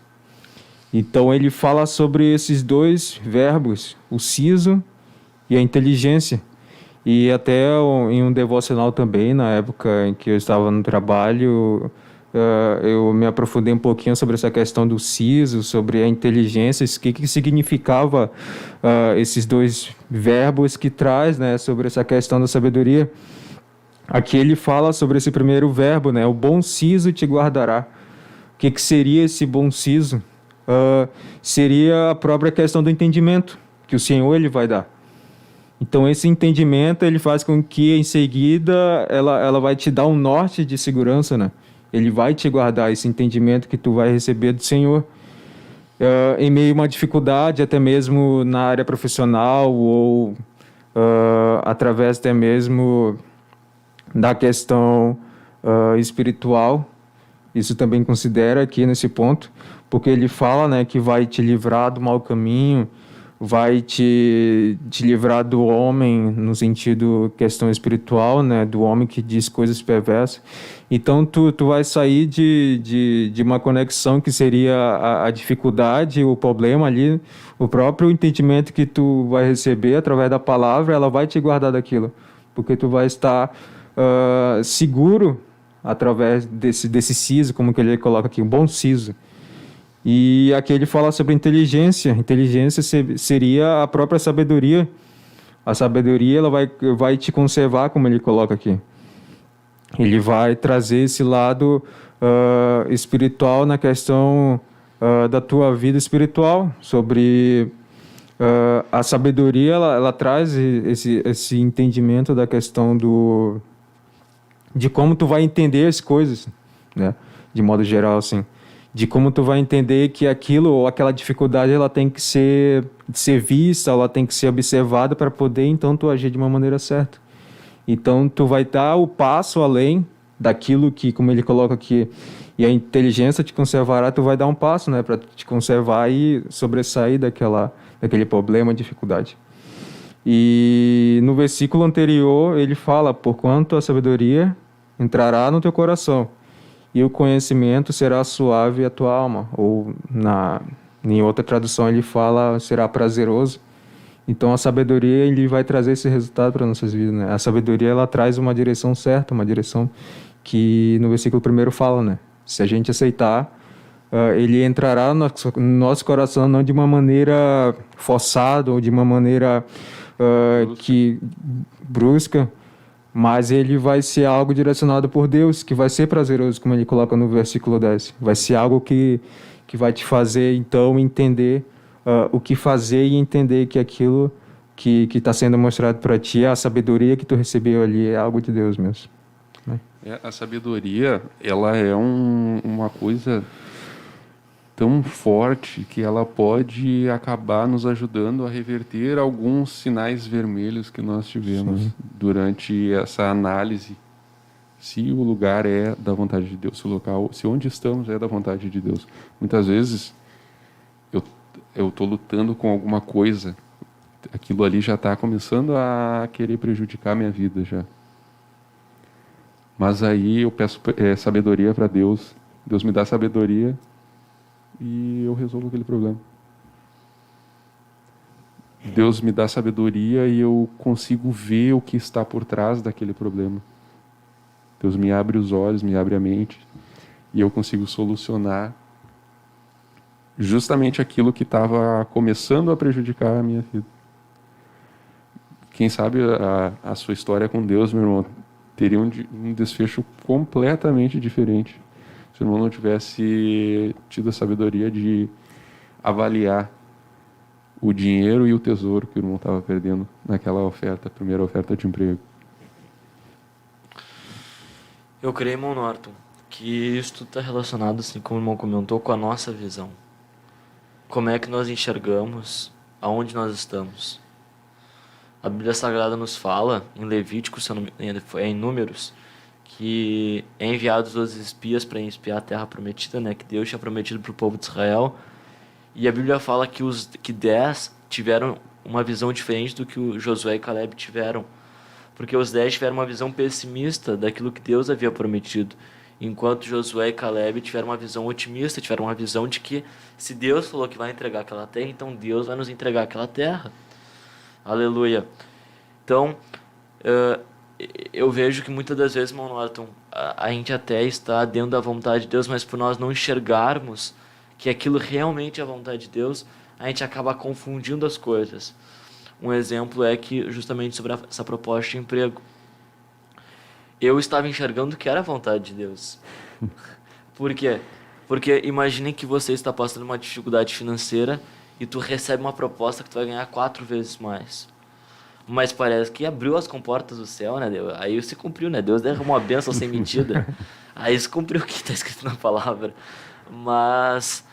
Então ele fala sobre esses dois verbos, o siso e a inteligência. E até em um devocional também, na época em que eu estava no trabalho, eu me aprofundei um pouquinho sobre essa questão do siso, sobre a inteligência, o que significava esses dois verbos que traz, né, sobre essa questão da sabedoria. Aqui ele fala sobre esse primeiro verbo, né, o bom siso te guardará. O que seria esse bom siso? Seria a própria questão do entendimento, que o Senhor, ele vai dar. Então esse entendimento, ele faz com que em seguida ela vai te dar um norte de segurança, né? Ele vai te guardar, esse entendimento que tu vai receber do Senhor. Em meio a uma dificuldade, até mesmo na área profissional ou através até mesmo da questão espiritual. Isso também considera aqui nesse ponto, porque ele fala, né, que vai te livrar do mau caminho, vai te livrar do homem no sentido questão espiritual, né, do homem que diz coisas perversas. Então tu vai sair de uma conexão que seria a dificuldade, o problema ali, o próprio entendimento que tu vai receber através da palavra, ela vai te guardar daquilo, porque tu vai estar seguro através desse siso, como que ele coloca aqui, um bom siso. E aqui ele fala sobre inteligência. Inteligência seria a própria sabedoria. A sabedoria, ela vai te conservar, como ele coloca aqui. Ele vai trazer esse lado espiritual na questão da tua vida espiritual. Sobre a sabedoria, ela traz esse entendimento da questão de como tu vai entender as coisas, né? De modo geral, assim. De como tu vai entender que aquilo ou aquela dificuldade, ela tem que ser vista, ela tem que ser observada para poder, então, tu agir de uma maneira certa. Então, tu vai dar o passo além daquilo que, como ele coloca aqui, e a inteligência te conservará, tu vai dar um passo, né, para te conservar e sobressair daquele problema, dificuldade. E no versículo anterior, ele fala: porquanto a sabedoria entrará no teu coração, e o conhecimento será suave a tua alma. Ou em outra tradução ele fala, será prazeroso. Então a sabedoria, ele vai trazer esse resultado para nossas vidas, né? A sabedoria, ela traz uma direção certa, uma direção que no versículo 1 fala, né? Se a gente aceitar, ele entrará no nosso coração, não de uma maneira forçada ou de uma maneira brusca, mas ele vai ser algo direcionado por Deus, que vai ser prazeroso, como ele coloca no versículo 10. Vai ser algo que vai te fazer, então, entender o que fazer e entender que aquilo que está sendo mostrado para ti, a sabedoria que tu recebeu ali, é algo de Deus mesmo. Né? A sabedoria, ela é uma coisa tão forte que ela pode acabar nos ajudando a reverter alguns sinais vermelhos que nós tivemos durante essa análise. Se o lugar é da vontade de Deus, se o local, se onde estamos é da vontade de Deus. Muitas vezes eu estou lutando com alguma coisa, aquilo ali já está começando a querer prejudicar a minha vida já. Mas aí eu peço sabedoria para Deus, Deus me dá sabedoria e eu resolvo aquele problema. Deus me dá sabedoria e eu consigo ver o que está por trás daquele problema. Deus me abre os olhos, me abre a mente e eu consigo solucionar justamente aquilo que estava começando a prejudicar a minha vida. Quem sabe a sua história com Deus, meu irmão, teria um desfecho completamente diferente se o irmão não tivesse tido a sabedoria de avaliar o dinheiro e o tesouro que o irmão estava perdendo naquela oferta, primeira oferta de emprego. Eu creio, irmão Norton, que isso está relacionado, assim como o irmão comentou, com a nossa visão. Como é que nós enxergamos aonde nós estamos? A Bíblia Sagrada nos fala, em Levíticos, em Números, que é enviados os espias para espiar a terra prometida, né, que Deus tinha prometido para o povo de Israel. E a Bíblia fala que 10 tiveram uma visão diferente do que o Josué e Caleb tiveram. Porque os 10 tiveram uma visão pessimista daquilo que Deus havia prometido. Enquanto Josué e Caleb tiveram uma visão otimista, tiveram uma visão de que se Deus falou que vai entregar aquela terra, então Deus vai nos entregar aquela terra. Aleluia. Então, eu vejo que muitas das vezes, irmão Norton, a gente até está dentro da vontade de Deus, mas por nós não enxergarmos que aquilo realmente é a vontade de Deus, a gente acaba confundindo as coisas. Um exemplo é que, justamente sobre essa proposta de emprego, eu estava enxergando que era a vontade de Deus. Por quê? Porque imagine que você está passando uma dificuldade financeira e tu recebe uma proposta que tu vai ganhar 4 vezes mais. Mas parece que abriu as comportas do céu, né? Aí se cumpriu, né? Deus derramou uma bênção sem medida. Aí se cumpriu o que está escrito na palavra. Mas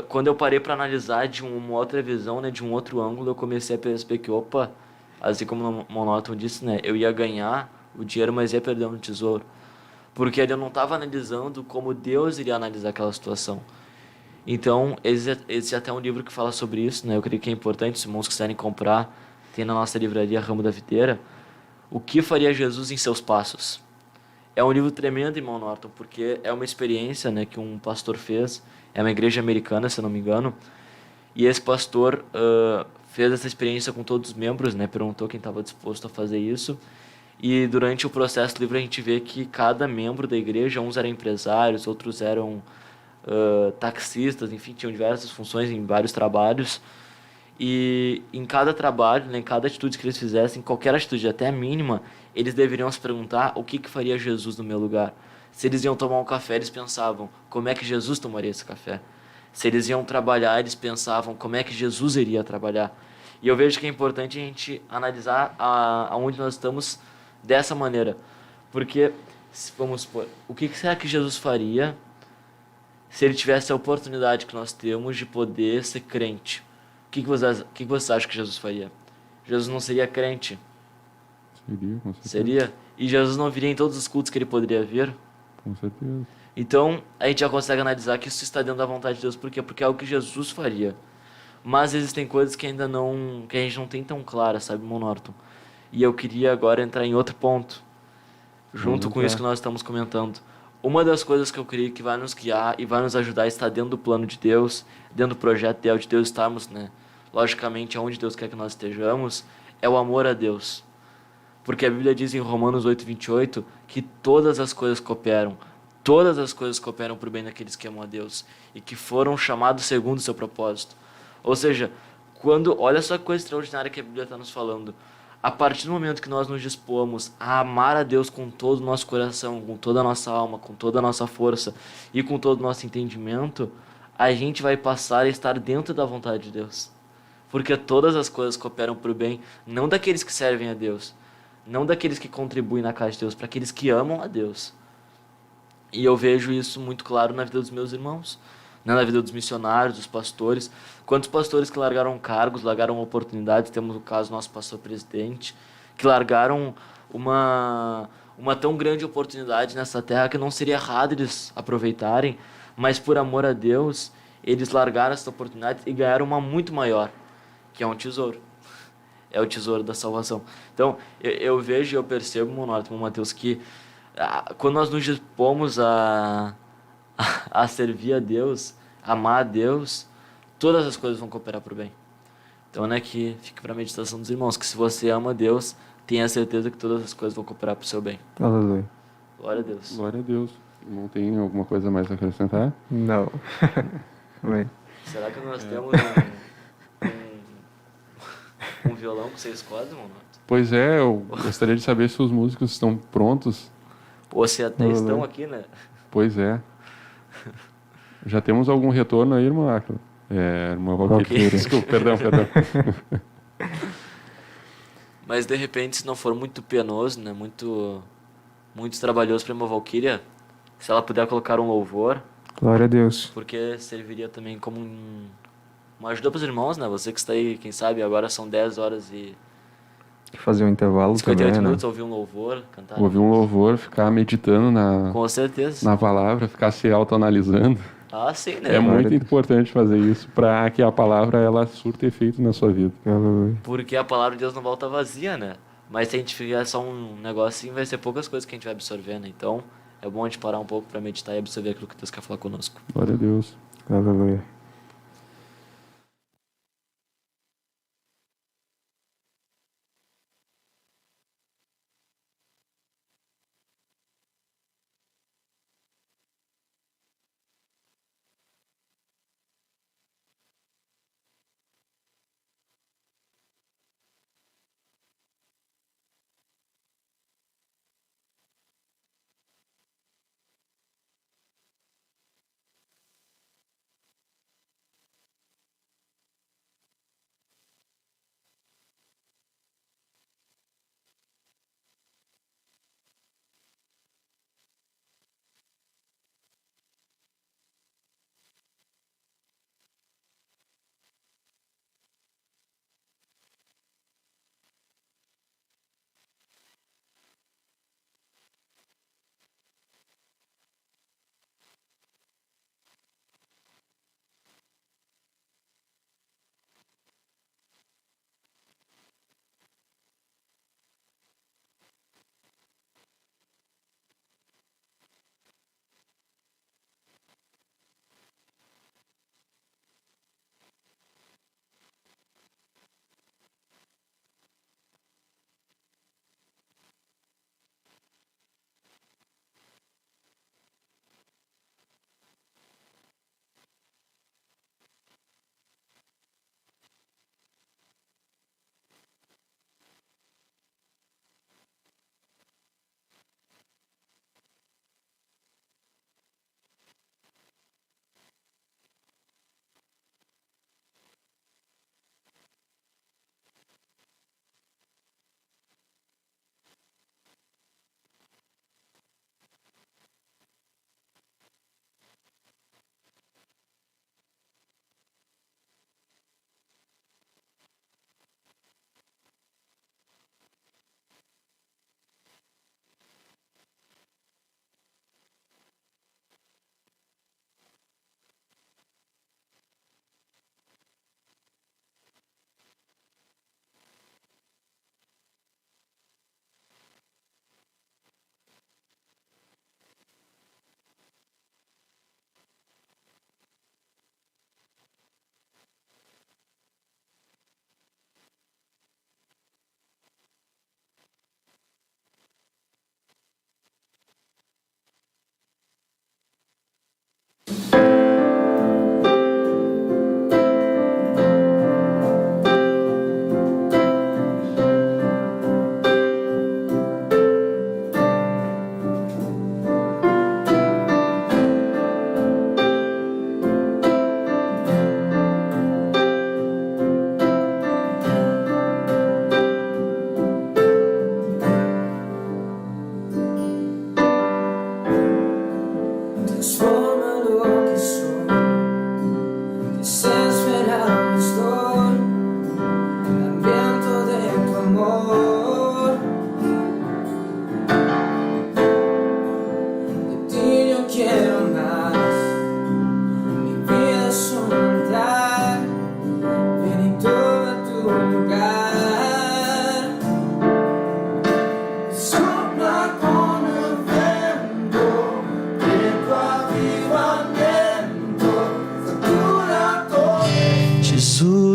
quando eu parei para analisar de uma outra visão, né, de um outro ângulo, eu comecei a perceber que, opa, assim como o Monoton disse, né, eu ia ganhar o dinheiro, mas ia perder um tesouro. Porque eu não estava analisando como Deus iria analisar aquela situação. Então, existe até um livro que fala sobre isso, né? Eu creio que é importante, se os irmãos quiserem comprar, tem na nossa livraria Ramo da Videira, O que faria Jesus em seus passos? É um livro tremendo, irmão Norton, porque é uma experiência, né, que um pastor fez, é uma igreja americana, se eu não me engano, e esse pastor fez essa experiência com todos os membros, né, perguntou quem estava disposto a fazer isso, e durante o processo do livro a gente vê que cada membro da igreja, uns eram empresários, outros eram taxistas, enfim, tinham diversas funções em vários trabalhos, e em cada trabalho, né, em cada atitude que eles fizessem, qualquer atitude, até a mínima, eles deveriam se perguntar o que faria Jesus no meu lugar. Se eles iam tomar um café, eles pensavam, como é que Jesus tomaria esse café? Se eles iam trabalhar, eles pensavam, como é que Jesus iria trabalhar? E eu vejo que é importante a gente analisar aonde nós estamos dessa maneira. Porque, vamos supor, o que será que Jesus faria se ele tivesse a oportunidade que nós temos de poder ser crente? O que você acha que Jesus faria? Jesus não seria crente? Seria, com certeza. Seria? E Jesus não viria em todos os cultos que ele poderia vir? Com certeza. Então, a gente já consegue analisar que isso está dentro da vontade de Deus. Por quê? Porque é o que Jesus faria. Mas existem coisas que ainda não... que a gente não tem tão clara, sabe, irmão Norton? E eu queria agora entrar em outro ponto. Junto com isso que nós estamos comentando. Uma das coisas que eu creio que vai nos guiar e vai nos ajudar a estar dentro do plano de Deus, dentro do projeto de Deus estarmos, né? Logicamente, aonde Deus quer que nós estejamos, é o amor a Deus. Porque a Bíblia diz em Romanos 8:28 que todas as coisas cooperam para o bem daqueles que amam a Deus e que foram chamados segundo o seu propósito. Ou seja, olha só que coisa extraordinária que a Bíblia está nos falando. A partir do momento que nós nos dispomos a amar a Deus com todo o nosso coração, com toda a nossa alma, com toda a nossa força e com todo o nosso entendimento, a gente vai passar a estar dentro da vontade de Deus. Porque todas as coisas cooperam para o bem, não daqueles que servem a Deus, não daqueles que contribuem na casa de Deus, para aqueles que amam a Deus. E eu vejo isso muito claro na vida dos meus irmãos. né, na vida dos missionários, dos pastores. Quantos pastores que largaram cargos, largaram oportunidades, temos o caso do nosso pastor presidente, que largaram uma tão grande oportunidade nessa terra que não seria errado eles aproveitarem, mas por amor a Deus, eles largaram essa oportunidade e ganharam uma muito maior, que é um tesouro. É o tesouro da salvação. Então, eu vejo e eu percebo, Monótono, Mateus, que quando nós nos dispomos a servir a Deus, amar a Deus, todas as coisas vão cooperar para o bem. Então, né, que fique para a meditação dos irmãos, que se você ama a Deus, tenha certeza que todas as coisas vão cooperar para o seu bem. Aleluia. Glória a Deus. Glória a Deus. Não tem alguma coisa mais a acrescentar? Não. Amém. Será que nós temos um violão com 6 cordas, mano? Pois é, eu gostaria de saber se os músicos estão prontos. Ou se até estão aqui, né? Pois é. Já temos algum retorno aí, irmã Áquila? Irmã Valquíria. Desculpa, perdão. Mas de repente, se não for muito penoso, né? Muito trabalhoso para a irmã Valquíria, se ela puder colocar um louvor, Glória a Deus. porque serviria também como uma ajuda para os irmãos, né? Você que está aí, quem sabe, agora são 10 horas e Fazer um intervalo 58 também, minutos, né? ouvir um louvor, cantar. Ouvir um louvor, ficar meditando Com certeza. na palavra, ficar se autoanalisando. Ah, sim, né? É muito importante fazer isso para que a palavra ela surta efeito na sua vida. Aleluia. Porque a palavra de Deus não volta vazia, né? Mas se a gente fizer só um negocinho, vai ser poucas coisas que a gente vai absorver, né? Então, é bom a gente parar um pouco para meditar e absorver aquilo que Deus quer falar conosco. Glória a Deus. Aleluia.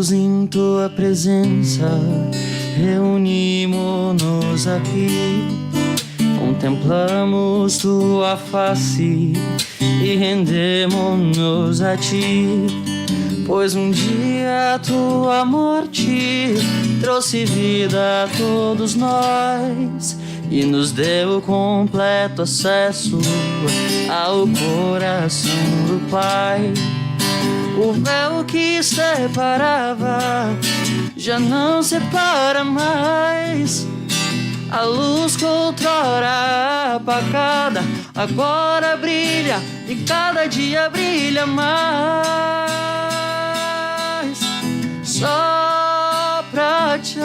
Jesus, em tua presença, reunimos-nos aqui, contemplamos tua face e rendemos-nos a ti, pois um dia tua morte trouxe vida a todos nós e nos deu completo acesso ao coração do Pai. O véu que separava já não separa mais. A luz que outrora apagada agora brilha e cada dia brilha mais. Só pra te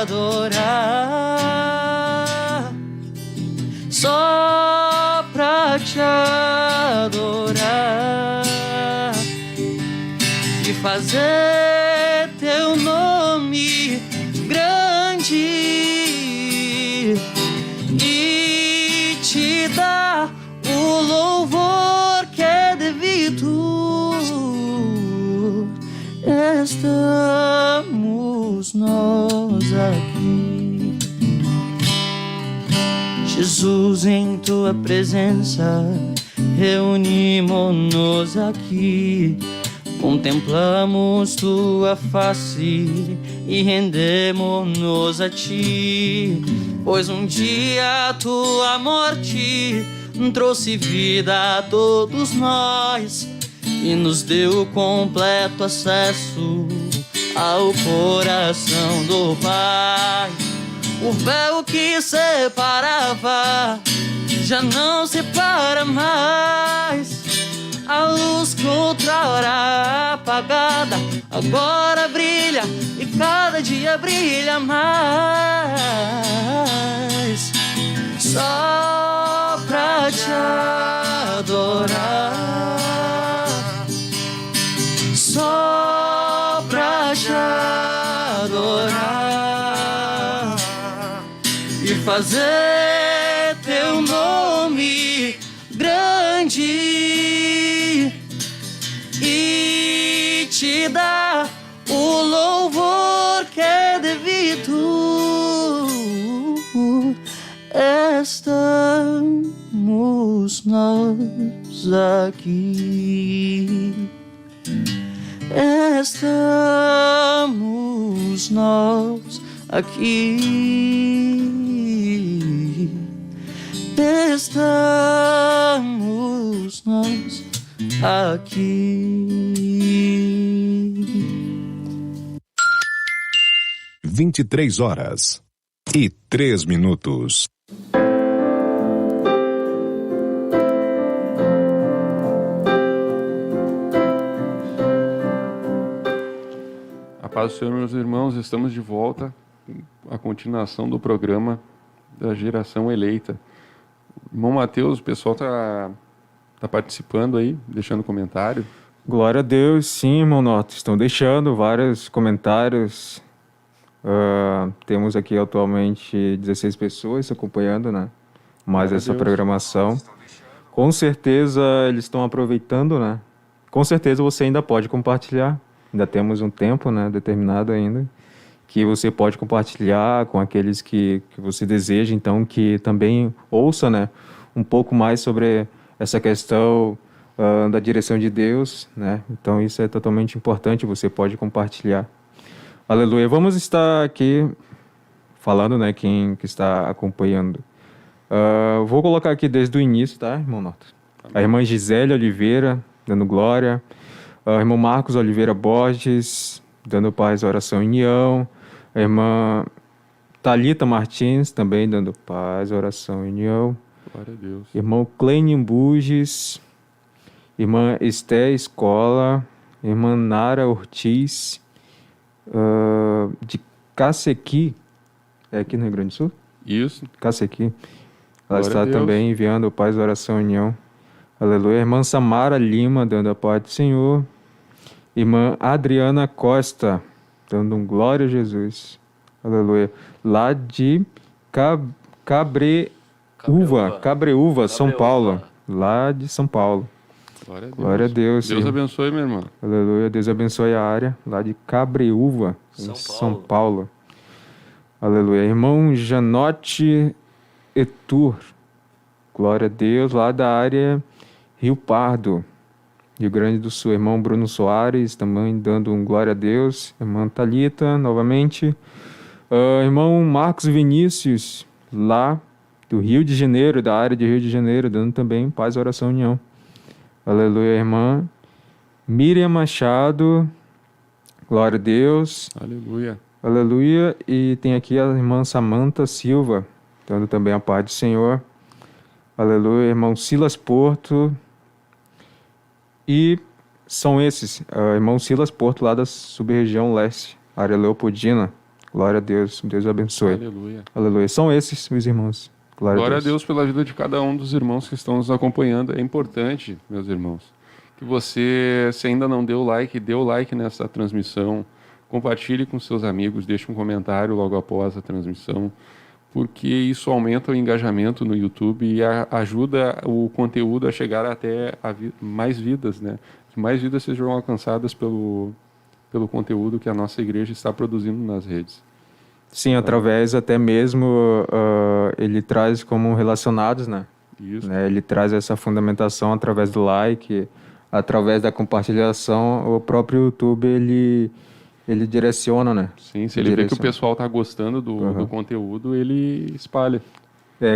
adorar, só pra te adorar e fazer teu nome grande e te dar o louvor que é devido. Estamos nós aqui, Jesus, em tua presença, reunimos-nos aqui, contemplamos tua face e rendemos-nos a ti, pois um dia tua morte trouxe vida a todos nós e nos deu completo acesso ao coração do Pai. O véu que separava já não separa mais. A luz que outrora apagada agora brilha e cada dia brilha mais. Só pra te adorar, só pra te adorar e fazer teu nome grande e te dar o louvor que é devido. Estamos nós aqui, estamos nós aqui, estamos nós aqui. 23h03. A paz do Senhor, meus irmãos, estamos de volta. A continuação do programa da geração eleita. Irmão Mateus, o pessoal tá participando aí, deixando comentário. Glória a Deus, sim, irmão Norton. Estão deixando vários comentários. Temos aqui atualmente 16 pessoas acompanhando, né? Mais Glória essa a Deus. programação. Com certeza eles estão aproveitando, né? Com certeza você ainda pode compartilhar. Ainda temos um tempo, né, determinado ainda, que você pode compartilhar com aqueles que você deseja, então, que também ouça, né, um pouco mais sobre essa questão da direção de Deus, né? Então isso é totalmente importante, você pode compartilhar. Aleluia. Vamos estar aqui falando, né, quem que está acompanhando. Vou colocar aqui desde o início, tá, irmão Norton? A irmã Gisele Oliveira, dando glória. Irmão Marcos Oliveira Borges, dando paz, oração e união. A irmã Thalita Martins, também dando paz, oração e união. Glória a Deus. Irmão Clênio Buges. Irmã Esté Escola. Irmã Nara Ortiz, de Cacequi. É aqui no Rio Grande do Sul? Isso. Cacequi. Ela Glória a está Deus. também enviando paz, oração e união. Aleluia. Irmã Samara Lima, dando a paz do Senhor. Irmã Adriana Costa, dando um glória a Jesus. Aleluia. Lá de Cabreúva, São Paulo. Lá de São Paulo. Glória a Deus. Glória a Deus. Deus Senhor. abençoe, meu irmão. Aleluia. Deus abençoe a área lá de Cabreúva, em São São Paulo. Paulo. Aleluia. Irmão Janote Etur. Glória a Deus, lá da área Rio Pardo, Rio Grande do Sul. Irmão Bruno Soares, também dando um glória a Deus. Irmã Thalita, novamente. Irmão Marcos Vinícius, lá do Rio de Janeiro, da área de Rio de Janeiro, dando também paz, oração, união. Aleluia, irmã. Miriam Machado, glória a Deus. Aleluia. Aleluia. E tem aqui a irmã Samanta Silva, dando também a paz do Senhor. Aleluia. Irmão Silas Porto. E são esses, irmão Silas Porto, lá da sub-região leste, área Leopoldina. Glória a Deus. Deus abençoe. Aleluia. Aleluia. São esses, meus irmãos. Glória a Deus pela vida de cada um dos irmãos que estão nos acompanhando. É importante, meus irmãos, que você, se ainda não deu like, dê o like nessa transmissão. Compartilhe com seus amigos, deixe um comentário logo após a transmissão, porque isso aumenta o engajamento no YouTube e ajuda o conteúdo a chegar até mais vidas, né? Que mais vidas sejam alcançadas pelo conteúdo que a nossa igreja está produzindo nas redes. Sim, através até mesmo, ele traz como relacionados, né? Isso. Ele traz essa fundamentação através do like, através da compartilhação. O próprio YouTube, ele direciona, né? Sim, se ele vê que o pessoal está gostando do conteúdo, ele espalha.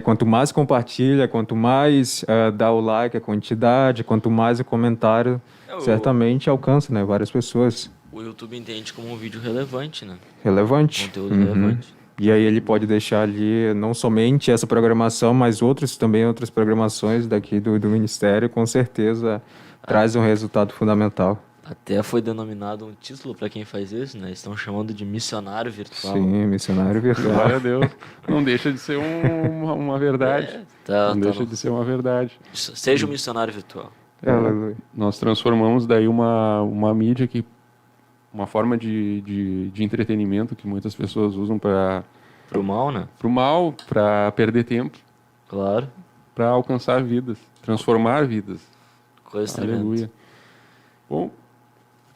Quanto mais compartilha, quanto mais dá o like, a quantidade, quanto mais o comentário, certamente alcança, né, várias pessoas. O YouTube entende como um vídeo relevante, né? Relevante. Conteúdo relevante. E aí ele pode deixar ali não somente essa programação, mas outras programações daqui do ministério, com certeza traz um resultado fundamental. Até foi denominado um título para quem faz isso, né? Estão chamando de missionário virtual. Sim, missionário virtual. Glória a Deus. Não deixa de ser uma verdade. Não deixa de ser uma verdade. Seja um missionário virtual. Aleluia. Nós transformamos daí uma mídia que uma forma de entretenimento que muitas pessoas usam para Pro mal, né? o mal, para perder tempo, Claro. para alcançar vidas, transformar vidas. Coisa tremenda. Aleluia. Bom,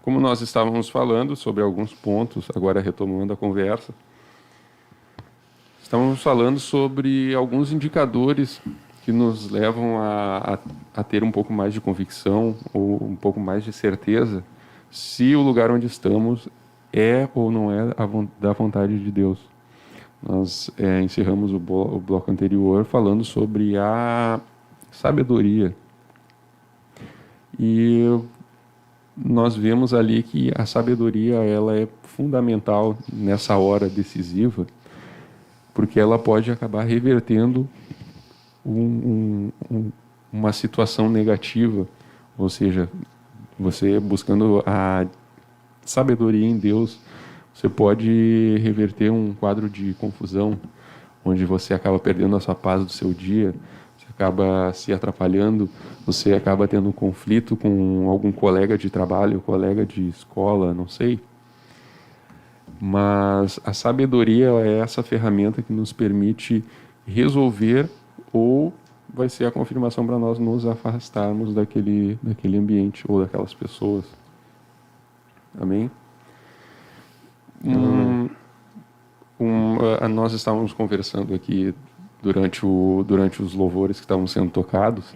como nós estávamos falando sobre alguns pontos, agora retomando a conversa, estávamos falando sobre alguns indicadores que nos levam a ter um pouco mais de convicção ou um pouco mais de certeza se o lugar onde estamos é ou não é da vontade de Deus. Nós encerramos o bloco anterior falando sobre a sabedoria. E nós vemos ali que a sabedoria ela é fundamental nessa hora decisiva, porque ela pode acabar revertendo uma situação negativa, ou seja, você buscando a sabedoria em Deus, você pode reverter um quadro de confusão, onde você acaba perdendo a sua paz do seu dia, você acaba se atrapalhando, você acaba tendo um conflito com algum colega de trabalho, colega de escola, não sei. Mas a sabedoria é essa ferramenta que nos permite resolver ou vai ser a confirmação para nós nos afastarmos daquele ambiente ou daquelas pessoas. Amém? Nós estávamos conversando aqui durante os louvores que estavam sendo tocados.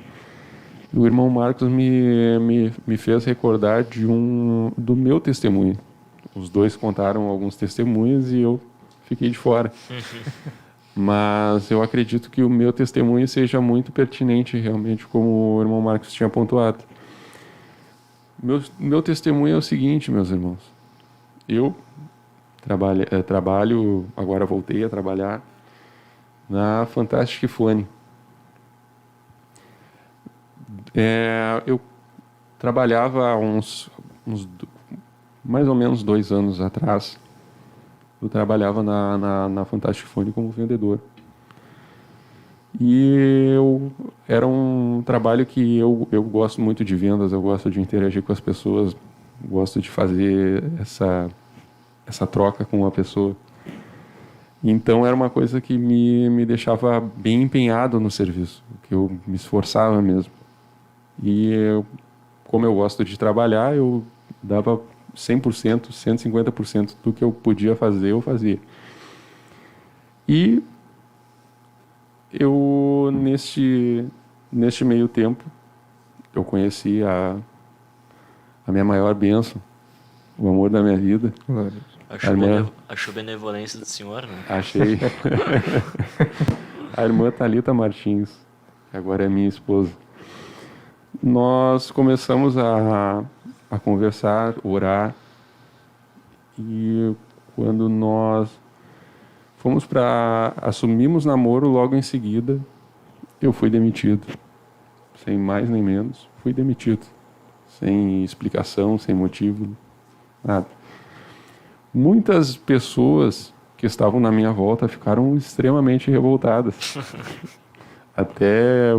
E o irmão Marcos me fez recordar do meu testemunho. Os dois contaram alguns testemunhos e eu fiquei de fora. Mas eu acredito que o meu testemunho seja muito pertinente, realmente, como o irmão Marcos tinha pontuado. Meu testemunho é o seguinte, meus irmãos. Eu trabalho, agora voltei a trabalhar na Fantastic Fone. Eu trabalhava há uns mais ou menos 2 anos atrás. Eu trabalhava na Fantastic Fone como vendedor. E era um trabalho que eu gosto muito de vendas, eu gosto de interagir com as pessoas, gosto de fazer essa troca com a pessoa. Então era uma coisa que me deixava bem empenhado no serviço, que eu me esforçava mesmo. E como eu gosto de trabalhar, eu dava 100%, 150% do que eu podia fazer, eu fazia. E eu, neste meio tempo, eu conheci a minha maior bênção, o amor da minha vida. Glória. Achou benevolência do senhor, né? Achei. A irmã Thalita Martins, que agora é minha esposa. Nós começamos a conversar, orar, e quando nós assumimos namoro, logo em seguida, eu fui demitido. Sem mais nem menos, fui demitido. Sem explicação, sem motivo, nada. Muitas pessoas que estavam na minha volta ficaram extremamente revoltadas. Até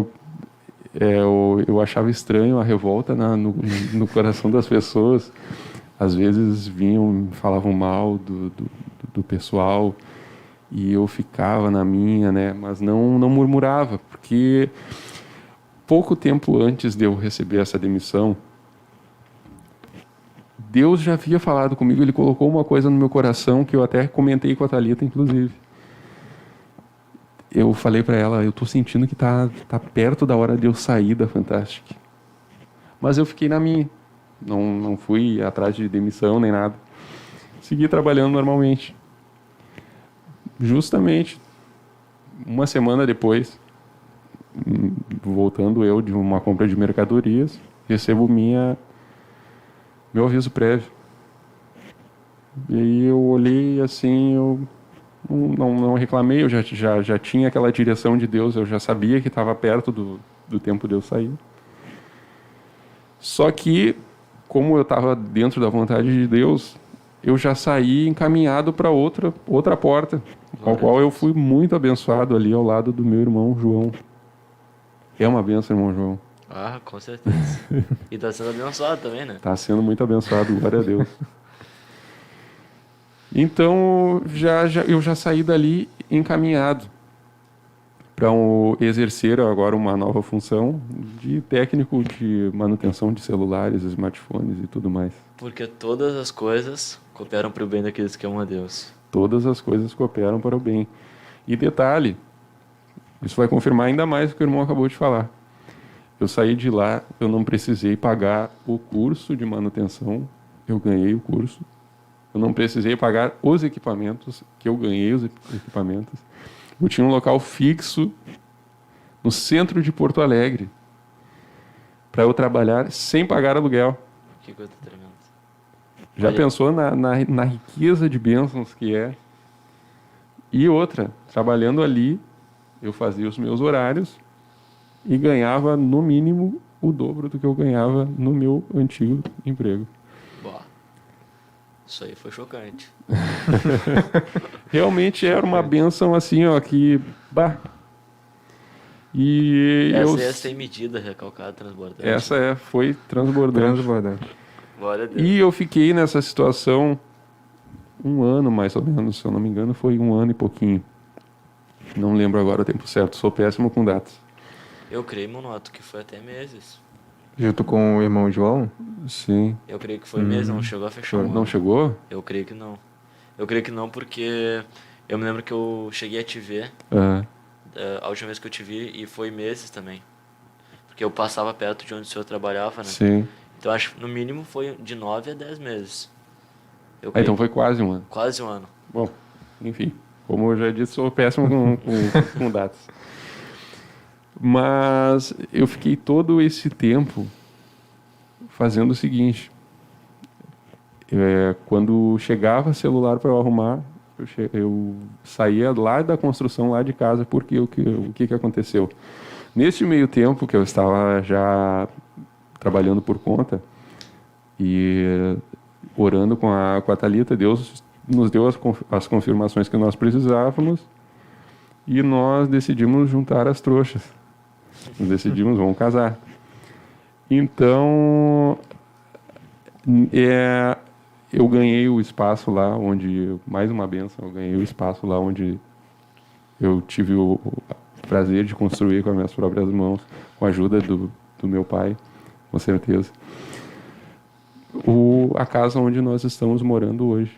eu achava estranho a revolta no coração das pessoas. Às vezes vinham, falavam mal do pessoal, e eu ficava na minha, né? Mas não murmurava, porque pouco tempo antes de eu receber essa demissão, Deus já havia falado comigo, Ele colocou uma coisa no meu coração que eu até comentei com a Thalita, inclusive. Eu falei para ela, eu estou sentindo que tá perto da hora de eu sair da Fantastic. Mas eu fiquei na minha. Não fui atrás de demissão nem nada. Segui trabalhando normalmente. Justamente uma semana depois, voltando eu de uma compra de mercadorias, recebo meu aviso prévio. E aí eu olhei assim, eu não reclamei, eu já tinha aquela direção de Deus, eu já sabia que estava perto do tempo de eu sair. Só que, como eu estava dentro da vontade de Deus, eu já saí encaminhado para outra porta, ao qual eu fui muito abençoado ali ao lado do meu irmão João. É uma bênção, irmão João. Ah, com certeza. E tá sendo abençoado também, né? Está sendo muito abençoado, glória a Deus. Então, eu já saí dali encaminhado para exercer agora uma nova função de técnico de manutenção de celulares, smartphones e tudo mais. Porque todas as coisas cooperam para o bem daqueles que amam a Deus. Todas as coisas cooperam para o bem. E detalhe, isso vai confirmar ainda mais o que o irmão acabou de falar. Eu saí de lá, eu não precisei pagar o curso de manutenção, eu ganhei o curso. Eu não precisei pagar os equipamentos, que eu ganhei os equipamentos. Eu tinha um local fixo no centro de Porto Alegre para eu trabalhar sem pagar aluguel. Que coisa tremenda. Já Olha. pensou na riqueza de bênçãos que é? E outra, trabalhando ali, eu fazia os meus horários e ganhava, no mínimo, o dobro do que eu ganhava no meu antigo emprego. Boa. Isso aí foi chocante. Realmente era uma bênção assim, ó, que... Bah. E Essa é sem medida, recalcada, transbordante. Essa foi transbordante. Glória a Deus. E eu fiquei nessa situação 1 ano, mais ou menos, se eu não me engano, foi 1 ano e pouquinho. Não lembro agora o tempo certo, sou péssimo com datas. Eu creio, Monoto, que foi até meses. Junto com o irmão João? Sim. Eu creio que foi meses, não chegou a fechar um ano. Não chegou? Eu creio que não. Eu creio que não porque eu me lembro que eu cheguei a te ver, a última vez que eu te vi, e foi meses também. Porque eu passava perto de onde o senhor trabalhava, né? Sim. Então acho que no mínimo foi de 9 a 10 meses. Eu Ah, creio então foi quase 1 ano. quase um ano. Bom, enfim, como eu já disse, sou péssimo com datas. Mas eu fiquei todo esse tempo fazendo o seguinte. Quando chegava celular para eu arrumar, eu saía lá da construção, lá de casa, porque o que aconteceu? Neste meio tempo que eu estava já trabalhando por conta e orando com a Thalita, Deus nos deu as confirmações que nós precisávamos e nós decidimos juntar as trouxas. Nós decidimos, vamos casar. Então, eu ganhei o espaço lá onde, mais uma bênção, eu ganhei o espaço lá onde eu tive o prazer de construir com as minhas próprias mãos, com a ajuda do meu pai, com certeza. A casa onde nós estamos morando hoje.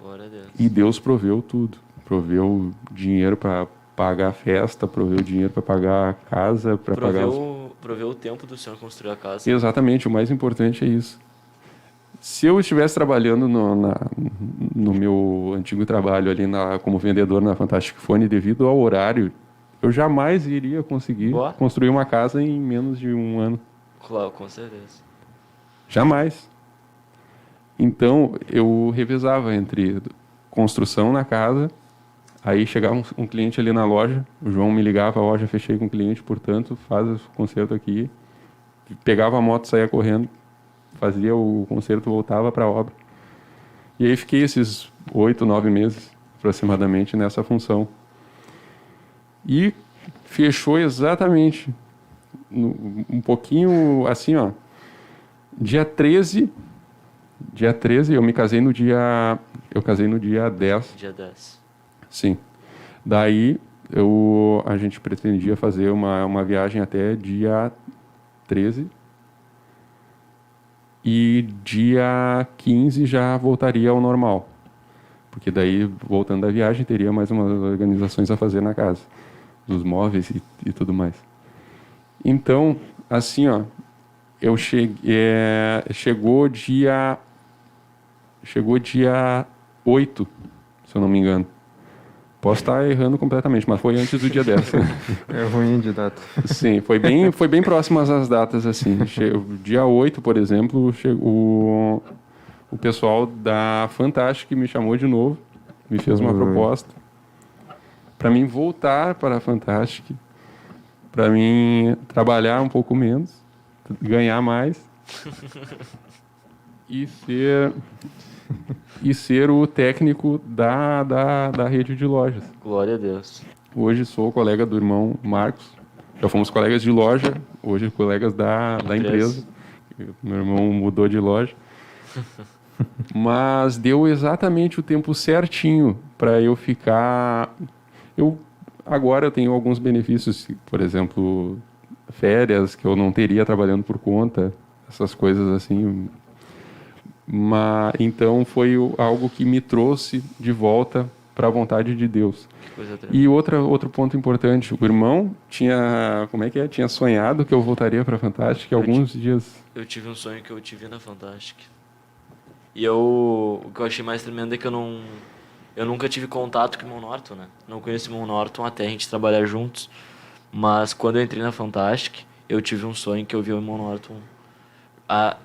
Glória a Deus. E Deus proveu tudo. Proveu dinheiro para pagar a festa, proveu dinheiro para pagar a casa, para pagar Proveu o tempo do Senhor construir a casa. Exatamente, o mais importante é isso. Se eu estivesse trabalhando no meu antigo trabalho ali como vendedor na Fantastic Phone, devido ao horário, eu jamais iria conseguir construir uma casa em menos de um ano. Claro, com certeza. Jamais. Então, eu revezava entre construção na casa, aí chegava um cliente ali na loja, o João me ligava, ó, já fechei com o cliente, portanto, faz o conserto aqui. Pegava a moto, saía correndo, fazia o conserto, voltava para a obra. E aí fiquei esses 8, 9 meses, aproximadamente, nessa função. E fechou exatamente, um pouquinho assim, ó, dia 13, eu me casei no dia... Eu casei no dia 10. Dia 10. Sim. Daí, a gente pretendia fazer uma viagem até dia 13. E dia 15 já voltaria ao normal. Porque daí, voltando da viagem, teria mais umas organizações a fazer na casa. Dos móveis e tudo mais. Então, assim, ó, eu chegou dia 8, se eu não me engano. Posso estar errando completamente, mas foi antes do dia 10. É ruim de data. Sim, foi bem próximo às datas, assim. Dia 8, por exemplo, o pessoal da Fantastic me chamou de novo, me fez uma proposta para mim voltar para a Fantastic, para mim trabalhar um pouco menos, ganhar mais e ser o técnico da rede de lojas. Glória a Deus. Hoje sou colega do irmão Marcos. Já fomos colegas de loja, hoje colegas da empresa. Meu irmão mudou de loja. Mas deu exatamente o tempo certinho para eu ficar... Agora eu tenho alguns benefícios, por exemplo, férias que eu não teria trabalhando por conta, essas coisas assim. Então foi algo que me trouxe de volta para a vontade de Deus. E outro ponto importante, o irmão tinha sonhado que eu voltaria para a Fantastic alguns dias. Eu tive um sonho que eu tive na Fantastic. E o que eu achei mais tremendo é que eu nunca tive contato com o irmão Norton, né? Não conheço o irmão Norton até a gente trabalhar juntos. Mas quando eu entrei na Fantastic, eu tive um sonho que eu vi o irmão Norton,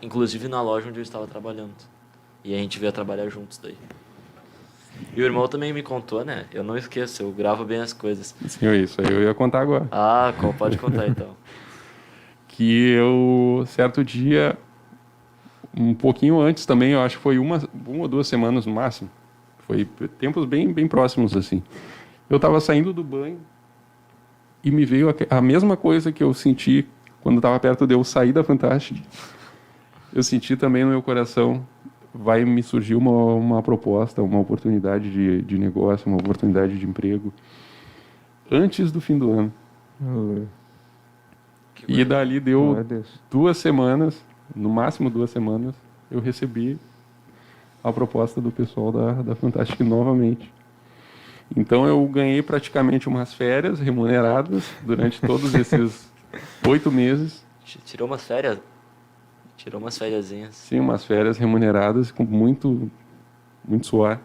inclusive na loja onde eu estava trabalhando. E a gente veio trabalhar juntos daí. E o irmão também me contou, né? Eu não esqueço, eu gravo bem as coisas. Sim, isso aí eu ia contar agora. Pode contar então. Que eu, certo dia, um pouquinho antes também, eu acho que foi uma ou 2 semanas no máximo. Foi tempos bem próximos, assim. Eu estava saindo do banho e me veio a mesma coisa que eu senti quando estava perto de eu sair da Fantastic. Eu senti também no meu coração, vai me surgir uma proposta, uma oportunidade de negócio, uma oportunidade de emprego antes do fim do ano. E dali deu 2 semanas, no máximo 2 semanas, eu recebi a proposta do pessoal da Fantastic novamente. Então eu ganhei praticamente umas férias remuneradas durante todos esses 8 meses. Tirou umas férias? Tirou umas fériasinhas. Sim, umas férias remuneradas com muito suor.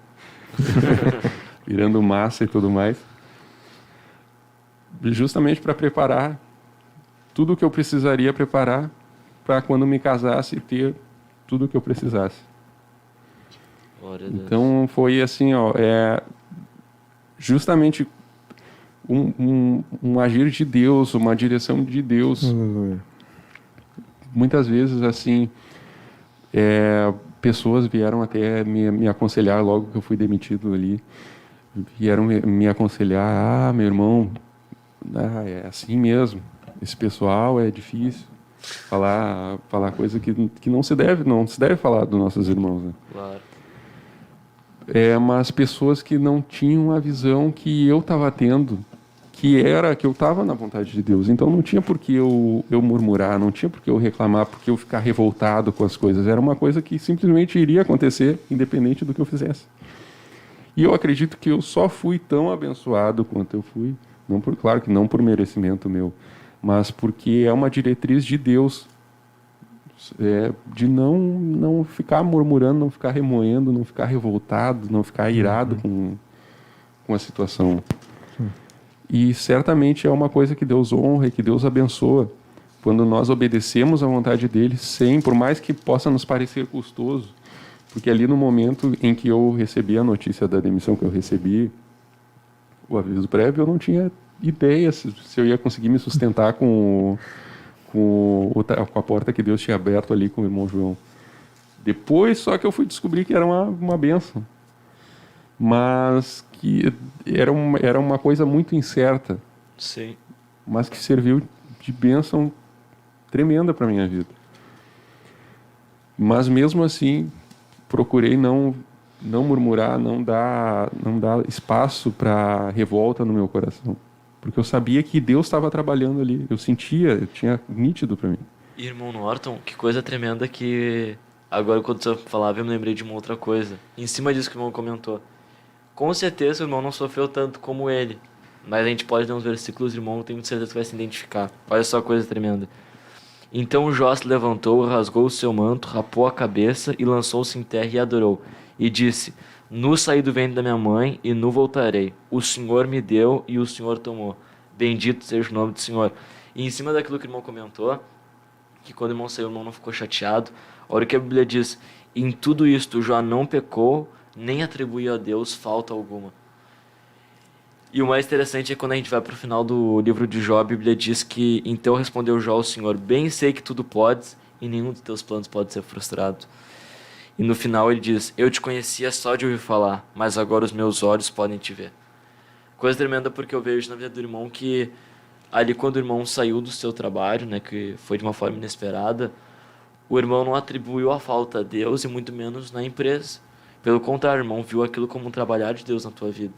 Virando massa e tudo mais. Justamente para preparar tudo o que eu precisaria preparar para quando me casasse ter tudo o que eu precisasse. Então foi assim, ó, justamente um agir de Deus, uma direção de Deus. Muitas vezes, assim, pessoas vieram até me aconselhar logo que eu fui demitido ali. Vieram me aconselhar, meu irmão, é assim mesmo. Esse pessoal é difícil. Falar coisa que não se deve falar dos nossos irmãos, né? Claro. Mas pessoas que não tinham a visão que eu estava tendo, que eu estava na vontade de Deus. Então não tinha por que eu murmurar, não tinha por que eu reclamar, por que eu ficar revoltado com as coisas. Era uma coisa que simplesmente iria acontecer, independente do que eu fizesse. E eu acredito que eu só fui tão abençoado quanto eu fui, claro que não por merecimento meu, mas porque é uma diretriz de Deus, de não ficar murmurando, não ficar remoendo, não ficar revoltado, não ficar irado com a situação. E certamente é uma coisa que Deus honra e que Deus abençoa quando nós obedecemos à vontade dele, por mais que possa nos parecer custoso, porque ali no momento em que eu recebi a notícia da demissão que eu recebi, o aviso prévio, eu não tinha ideia se eu ia conseguir me sustentar com a porta que Deus tinha aberto ali com o irmão João. Depois só que eu fui descobrir que era uma bênção, mas que era uma coisa muito incerta. Sim. Mas que serviu de bênção tremenda para minha vida. Mas mesmo assim, procurei não murmurar, não dar espaço para revolta no meu coração, porque eu sabia que Deus estava trabalhando ali. Eu tinha nítido para mim. E, irmão Norton, que coisa tremenda que agora quando você falava eu me lembrei de uma outra coisa. Em cima disso que o irmão comentou. Com certeza o irmão não sofreu tanto como ele, mas a gente pode ler uns versículos, irmão, tenho certeza que vai se identificar. Olha só a coisa tremenda. Então Jó se levantou, rasgou o seu manto, rapou a cabeça e lançou-se em terra e adorou. E disse: Nu saí do ventre da minha mãe e nu voltarei. O Senhor me deu e o Senhor tomou. Bendito seja o nome do Senhor. E em cima daquilo que o irmão comentou, que quando o irmão saiu, o irmão não ficou chateado. Olha o que a Bíblia diz: em tudo isto Jó não pecou, nem atribuiu a Deus falta alguma. E o mais interessante é quando a gente vai para o final do livro de Jó, a Bíblia diz que então respondeu Jó ao Senhor: bem sei que tudo podes e nenhum dos teus planos pode ser frustrado. E no final ele diz: eu te conhecia só de ouvir falar, mas agora os meus olhos podem te ver. Coisa tremenda, porque eu vejo na vida do irmão que ali quando o irmão saiu do seu trabalho, né, que foi de uma forma inesperada, o irmão não atribuiu a falta a Deus e muito menos na empresa. Pelo contrário, o irmão viu aquilo como um trabalhar de Deus na tua vida.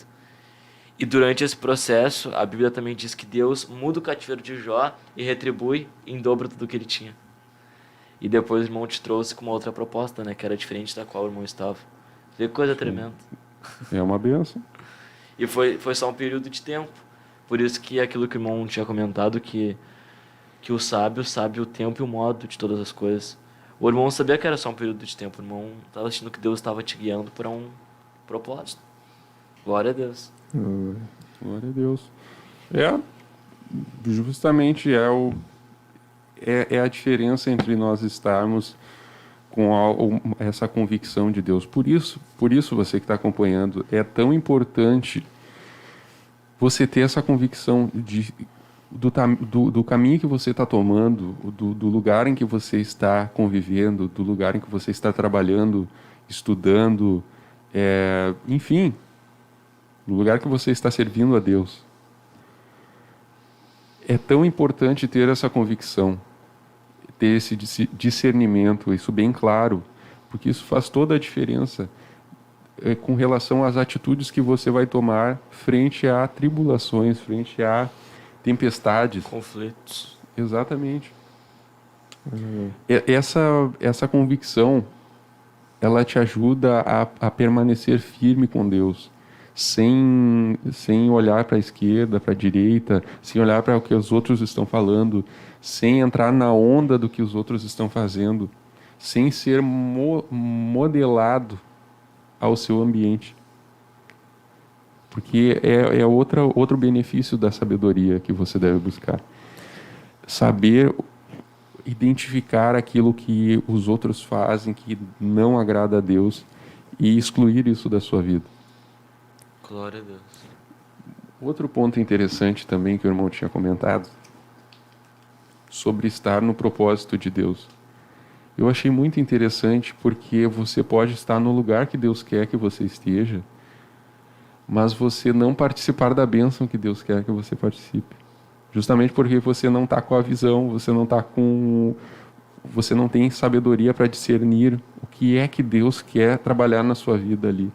E durante esse processo, a Bíblia também diz que Deus muda o cativeiro de Jó e retribui em dobro tudo que ele tinha. E depois o irmão te trouxe com uma outra proposta, né, que era diferente da qual o irmão estava. Que coisa tremenda. É uma bênção. E foi só um período de tempo. Por isso que aquilo que o irmão tinha comentado, que o sábio sabe o tempo e o modo de todas as coisas. O irmão sabia que era só um período de tempo. O irmão estava achando que Deus estava te guiando para um propósito. Glória a Deus. Glória a Deus. Justamente é a diferença entre nós estarmos com essa convicção de Deus. Por isso você que está acompanhando, é tão importante você ter essa convicção do caminho que você está tomando, do lugar em que você está convivendo, do lugar em que você está trabalhando, estudando, enfim, no lugar que você está servindo a Deus. É tão importante ter essa convicção, ter esse discernimento, isso bem claro, porque isso faz toda a diferença com relação às atitudes que você vai tomar frente a tribulações, frente a tempestades. Conflitos. Exatamente. Essa convicção, ela te ajuda a permanecer firme com Deus, sem olhar para a esquerda, para a direita, sem olhar para o que os outros estão falando, sem entrar na onda do que os outros estão fazendo, sem ser modelado ao seu ambiente. Porque é outro benefício da sabedoria que você deve buscar. Saber identificar aquilo que os outros fazem que não agrada a Deus e excluir isso da sua vida. Glória a Deus. Outro ponto interessante também que o irmão tinha comentado sobre estar no propósito de Deus. Eu achei muito interessante porque você pode estar no lugar que Deus quer que você esteja, mas você não participar da bênção que Deus quer que você participe. Justamente porque você não está com a visão, você não tem sabedoria para discernir o que é que Deus quer trabalhar na sua vida ali.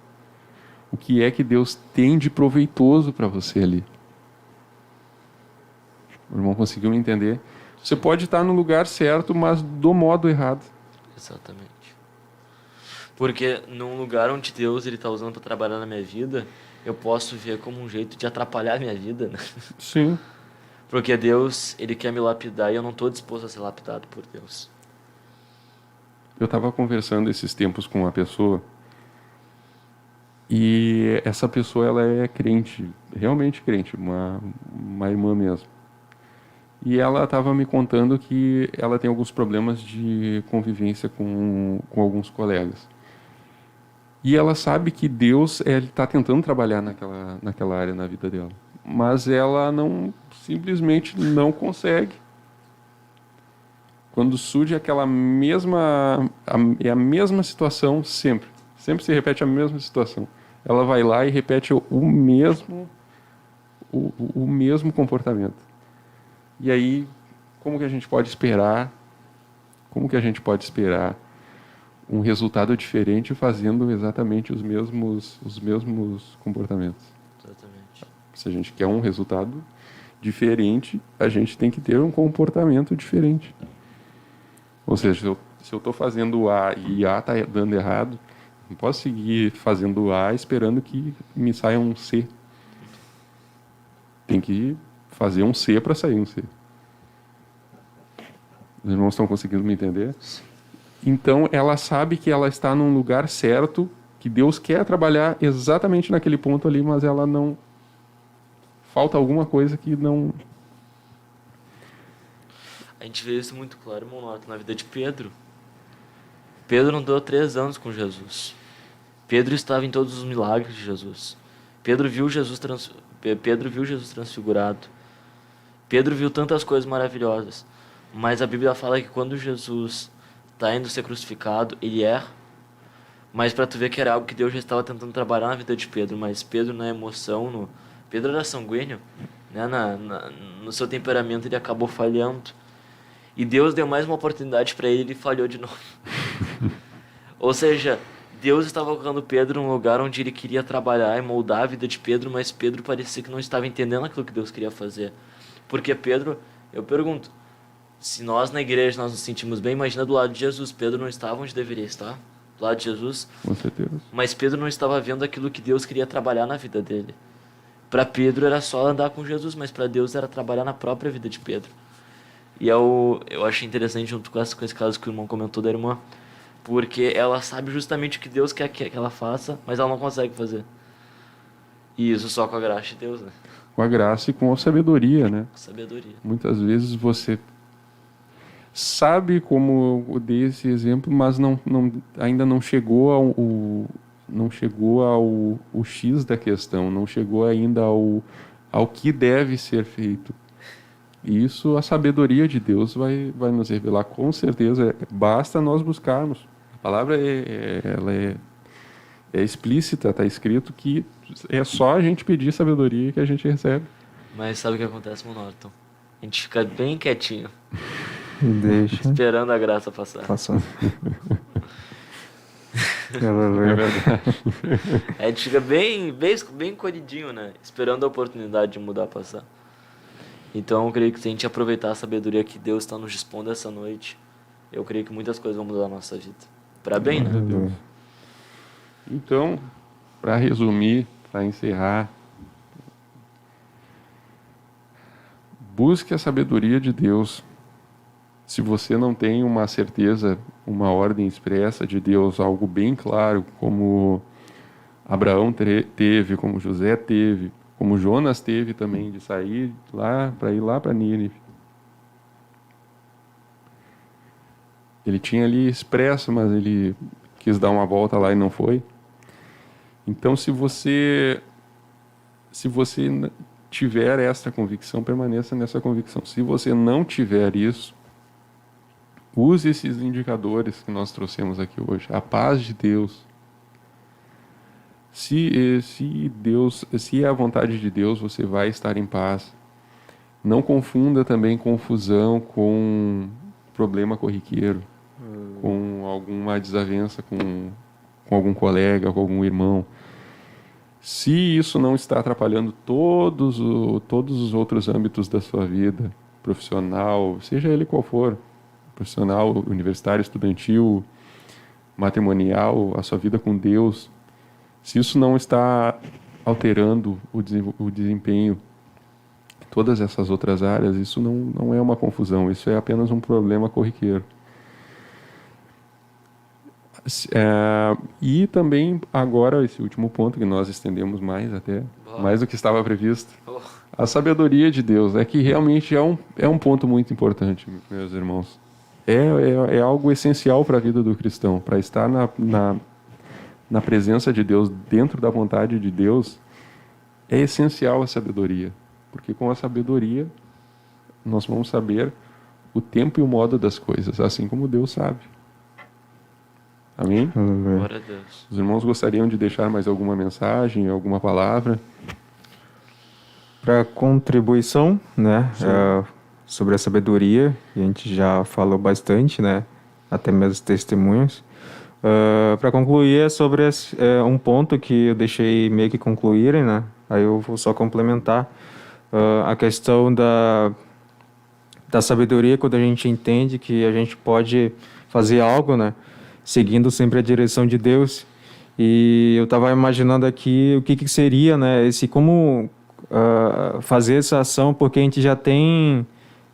O que é que Deus tem de proveitoso para você ali. O irmão conseguiu me entender? Você pode estar no lugar certo, mas do modo errado. Exatamente. Porque num lugar onde Deus ele tá usando para trabalhar na minha vida, eu posso ver como um jeito de atrapalhar a minha vida, né? Sim. Porque Deus, ele quer me lapidar e eu não estou disposto a ser lapidado por Deus. Eu estava conversando esses tempos com uma pessoa e essa pessoa ela é crente, realmente crente, uma irmã mesmo. E ela estava me contando que ela tem alguns problemas de convivência com alguns colegas. E ela sabe que Deus está tentando trabalhar naquela área na vida dela. Mas ela simplesmente não consegue. Quando surge aquela é a mesma situação sempre. Sempre se repete a mesma situação. Ela vai lá e repete o mesmo comportamento. E aí, como que a gente pode esperar? Como que a gente pode esperar um resultado diferente fazendo exatamente os mesmos comportamentos? Exatamente. Se a gente quer um resultado diferente, a gente tem que ter um comportamento diferente. Ou seja, se eu estou fazendo A e A está dando errado, não posso seguir fazendo A esperando que me saia um C. Tem que fazer um C para sair um C. Os irmãos estão conseguindo me entender? Então, ela sabe que ela está num lugar certo, que Deus quer trabalhar exatamente naquele ponto ali, mas ela não... Falta alguma coisa que não... A gente vê isso muito claro, irmão Noto, na vida de Pedro. Pedro não deu 3 anos com Jesus. Pedro estava em todos os milagres de Jesus. Pedro viu Jesus transfigurado. Pedro viu tantas coisas maravilhosas. Mas a Bíblia fala que quando Jesus está indo ser crucificado, ele erra. Mas para tu ver que era algo que Deus já estava tentando trabalhar na vida de Pedro. Mas Pedro, na emoção, Pedro era sanguíneo, né? No seu temperamento, ele acabou falhando. E Deus deu mais uma oportunidade para ele e ele falhou de novo. Ou seja, Deus estava colocando Pedro num lugar onde ele queria trabalhar e moldar a vida de Pedro, mas Pedro parecia que não estava entendendo aquilo que Deus queria fazer. Porque Pedro, eu pergunto, se nós na igreja nós nos sentimos bem, imagina do lado de Jesus. Pedro não estava onde deveria estar, do lado de Jesus. Com certeza. Mas Pedro não estava vendo aquilo que Deus queria trabalhar na vida dele. Para Pedro era só andar com Jesus, mas para Deus era trabalhar na própria vida de Pedro. E eu achei interessante, junto com esse caso que o irmão comentou da irmã, porque ela sabe justamente o que Deus quer que ela faça, mas ela não consegue fazer. E isso só com a graça de Deus, né? Com a graça e com a sabedoria, né? Sabedoria. Muitas vezes você sabe, como eu dei esse exemplo, mas ainda não chegou ao X da questão, não chegou ainda ao que deve ser feito. E isso a sabedoria de Deus vai nos revelar com certeza. Basta nós buscarmos. A palavra ela é explícita, está escrito que é só a gente pedir sabedoria que a gente recebe. Mas sabe o que acontece, irmão Norton? A gente fica bem quietinho, Deixa esperando a graça passar. passar. É verdade. A gente fica bem encolhidinho, né? Esperando a oportunidade de mudar passar. Então eu creio que se a gente aproveitar a sabedoria que Deus está nos dispondo essa noite, eu creio que muitas coisas vão mudar na nossa vida. Para bem, né? Deus. Então, para resumir, para encerrar, busque a sabedoria de Deus. Se você não tem uma certeza, uma ordem expressa de Deus, algo bem claro, como Abraão teve, como José teve, como Jonas teve também, de sair para ir lá para Nínive. Ele tinha ali expresso, mas ele quis dar uma volta lá e não foi. Então, se você tiver essa convicção, permaneça nessa convicção. Se você não tiver isso, use esses indicadores que nós trouxemos aqui hoje. A paz de Deus. Se é a vontade de Deus, você vai estar em paz. Não confunda também confusão com problema corriqueiro, com alguma desavença com algum colega, com algum irmão. Se isso não está atrapalhando todos os outros âmbitos da sua vida, profissional, seja ele qual for, profissional, universitário, estudantil, matrimonial, a sua vida com Deus, se isso não está alterando o desempenho em todas essas outras áreas, isso não é uma confusão, isso é apenas um problema corriqueiro. E também agora, esse último ponto que nós estendemos mais do que estava previsto, a sabedoria de Deus, é que realmente é um ponto muito importante, meus irmãos. É algo essencial para a vida do cristão, para estar na presença de Deus, dentro da vontade de Deus, é essencial a sabedoria, porque com a sabedoria nós vamos saber o tempo e o modo das coisas, assim como Deus sabe. Amém? Glória a Deus. Os irmãos gostariam de deixar mais alguma mensagem, alguma palavra? Para contribuição, né, sobre a sabedoria, a gente já falou bastante, né, até mesmo testemunhos. Para concluir, é sobre um ponto que eu deixei meio que concluírem, né, aí eu vou só complementar a questão da sabedoria, quando a gente entende que a gente pode fazer algo, né, seguindo sempre a direção de Deus. E eu estava imaginando aqui o que seria, né, como fazer essa ação, porque a gente já tem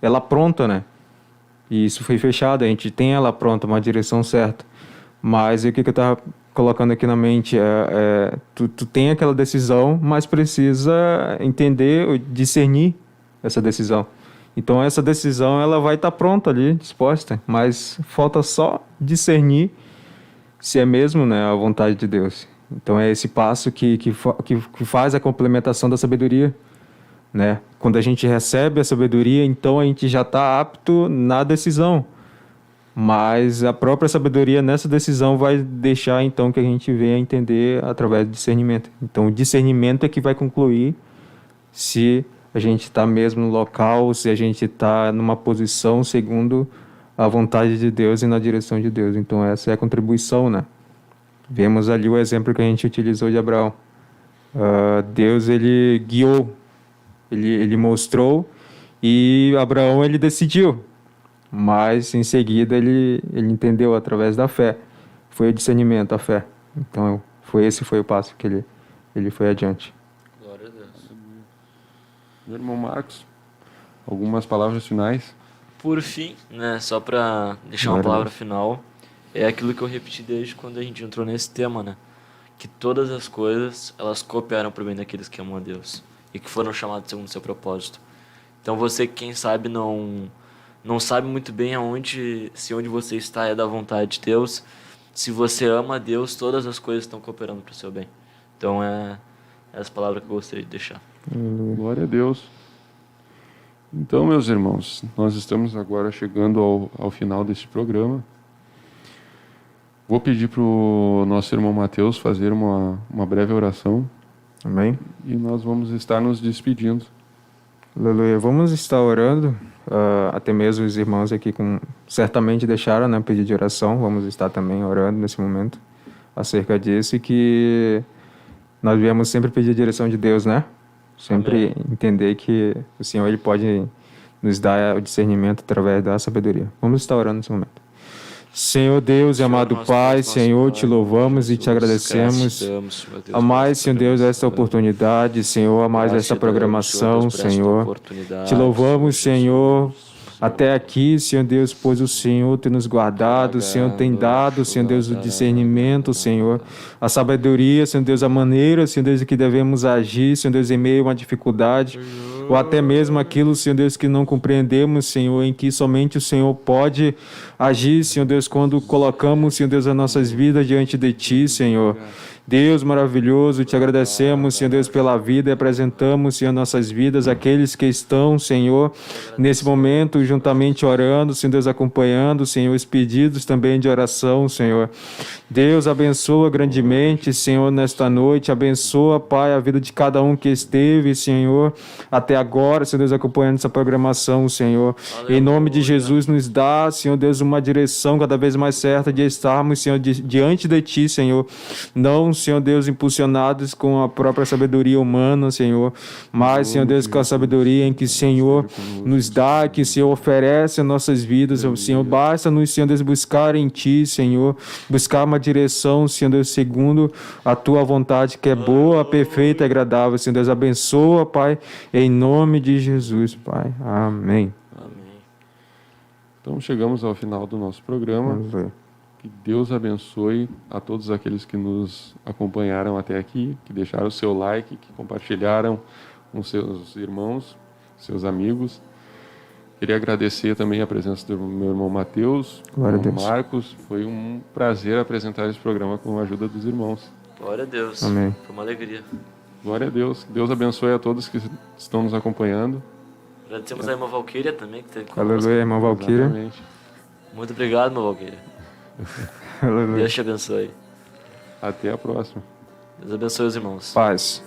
ela pronta, né? E isso foi fechado, a gente tem ela pronta, uma direção certa. Mas o que eu estava colocando aqui na mente tu tem aquela decisão, mas precisa entender, discernir essa decisão. Então essa decisão ela vai estar pronta ali, disposta, mas falta só discernir se é mesmo, né, a vontade de Deus. Então é esse passo que faz a complementação da sabedoria, né? Quando a gente recebe a sabedoria, então a gente já está apto na decisão. Mas a própria sabedoria nessa decisão vai deixar então que a gente venha a entender através do discernimento. Então o discernimento é que vai concluir se a gente está mesmo no local, se a gente está numa posição segundo a vontade de Deus e na direção de Deus. Então essa é a contribuição, né? Vemos ali o exemplo que a gente utilizou de Abraão. Deus, ele guiou, ele mostrou, e Abraão, ele decidiu. Mas, em seguida, ele entendeu através da fé. Foi o discernimento, a fé. Então, esse foi o passo que ele foi adiante. Glória a Deus. Meu irmão Marcos, algumas palavras finais? Por fim, né, só para deixar uma palavra final, é aquilo que eu repeti desde quando a gente entrou nesse tema, né? Que todas as coisas, elas cooperam para o bem daqueles que amam a Deus e que foram chamados segundo o seu propósito. Então você, quem sabe, não sabe muito bem onde você está é da vontade de Deus. Se você ama a Deus, todas as coisas estão cooperando para o seu bem. Então é essa palavra que eu gostaria de deixar. Glória a Deus. Então, meus irmãos, nós estamos agora chegando ao final desse programa. Vou pedir para o nosso irmão Mateus fazer uma breve oração. Amém? E nós vamos estar nos despedindo. Aleluia. Vamos estar orando. Até mesmo os irmãos aqui certamente deixaram, né, pedido de oração. Vamos estar também orando nesse momento acerca disso, e que nós viemos sempre pedir a direção de Deus, né? Sempre entender que o Senhor, ele pode nos dar o discernimento através da sabedoria. Vamos estar orando nesse momento. Senhor Deus e amado Pai, Senhor, te louvamos e te agradecemos. A mais, Senhor Deus, esta oportunidade, Senhor, a mais esta programação, Senhor. Te louvamos, Senhor, até aqui, Senhor Deus, pois o Senhor tem nos guardado, o Senhor tem dado, Senhor Deus, o discernimento, Senhor, a sabedoria, Senhor Deus, a maneira, Senhor Deus, que devemos agir, Senhor Deus, em meio a uma dificuldade, ou até mesmo aquilo, Senhor Deus, que não compreendemos, Senhor, em que somente o Senhor pode agir, Senhor Deus, quando colocamos, Senhor Deus, as nossas vidas diante de Ti, Senhor. Deus maravilhoso, te agradecemos, Senhor Deus, pela vida, e apresentamos, Senhor, nossas vidas, aqueles que estão, Senhor, nesse momento, juntamente orando, Senhor Deus, acompanhando, Senhor, os pedidos também de oração, Senhor. Deus, abençoa grandemente, Senhor, nesta noite, abençoa, Pai, a vida de cada um que esteve, Senhor, até agora, Senhor Deus, acompanhando essa programação, Senhor. Em nome de Jesus, nos dá, Senhor Deus, uma direção cada vez mais certa de estarmos, Senhor, diante de Ti, Senhor. Não, Senhor Deus, impulsionados com a própria sabedoria humana, Senhor, mas, Senhor Deus, com a sabedoria em que o Senhor nos dá, que o Senhor oferece às nossas vidas, Senhor. Basta-nos, Senhor Deus, buscar em Ti, Senhor, buscar uma direção, Senhor Deus, segundo a Tua vontade, que é boa, perfeita e agradável. Senhor Deus, abençoa, Pai, em nome de Jesus, Pai. Amém. Amém. Então chegamos ao final do nosso programa. Vamos ver. Que Deus abençoe a todos aqueles que nos acompanharam até aqui, que deixaram o seu like, que compartilharam com seus irmãos, seus amigos. Queria agradecer também a presença do meu irmão Mateus, Glória a irmão Deus. Marcos. Foi um prazer apresentar esse programa com a ajuda dos irmãos. Glória a Deus. Amém. Foi uma alegria. Glória a Deus. Deus abençoe a todos que estão nos acompanhando. Agradecemos a irmã Valquíria também, que esteve conosco. Aleluia, irmão Valquíria. Exatamente. Muito obrigado, irmã Valquíria. Aleluia. Deus te abençoe. Até a próxima. Deus abençoe os irmãos. Paz.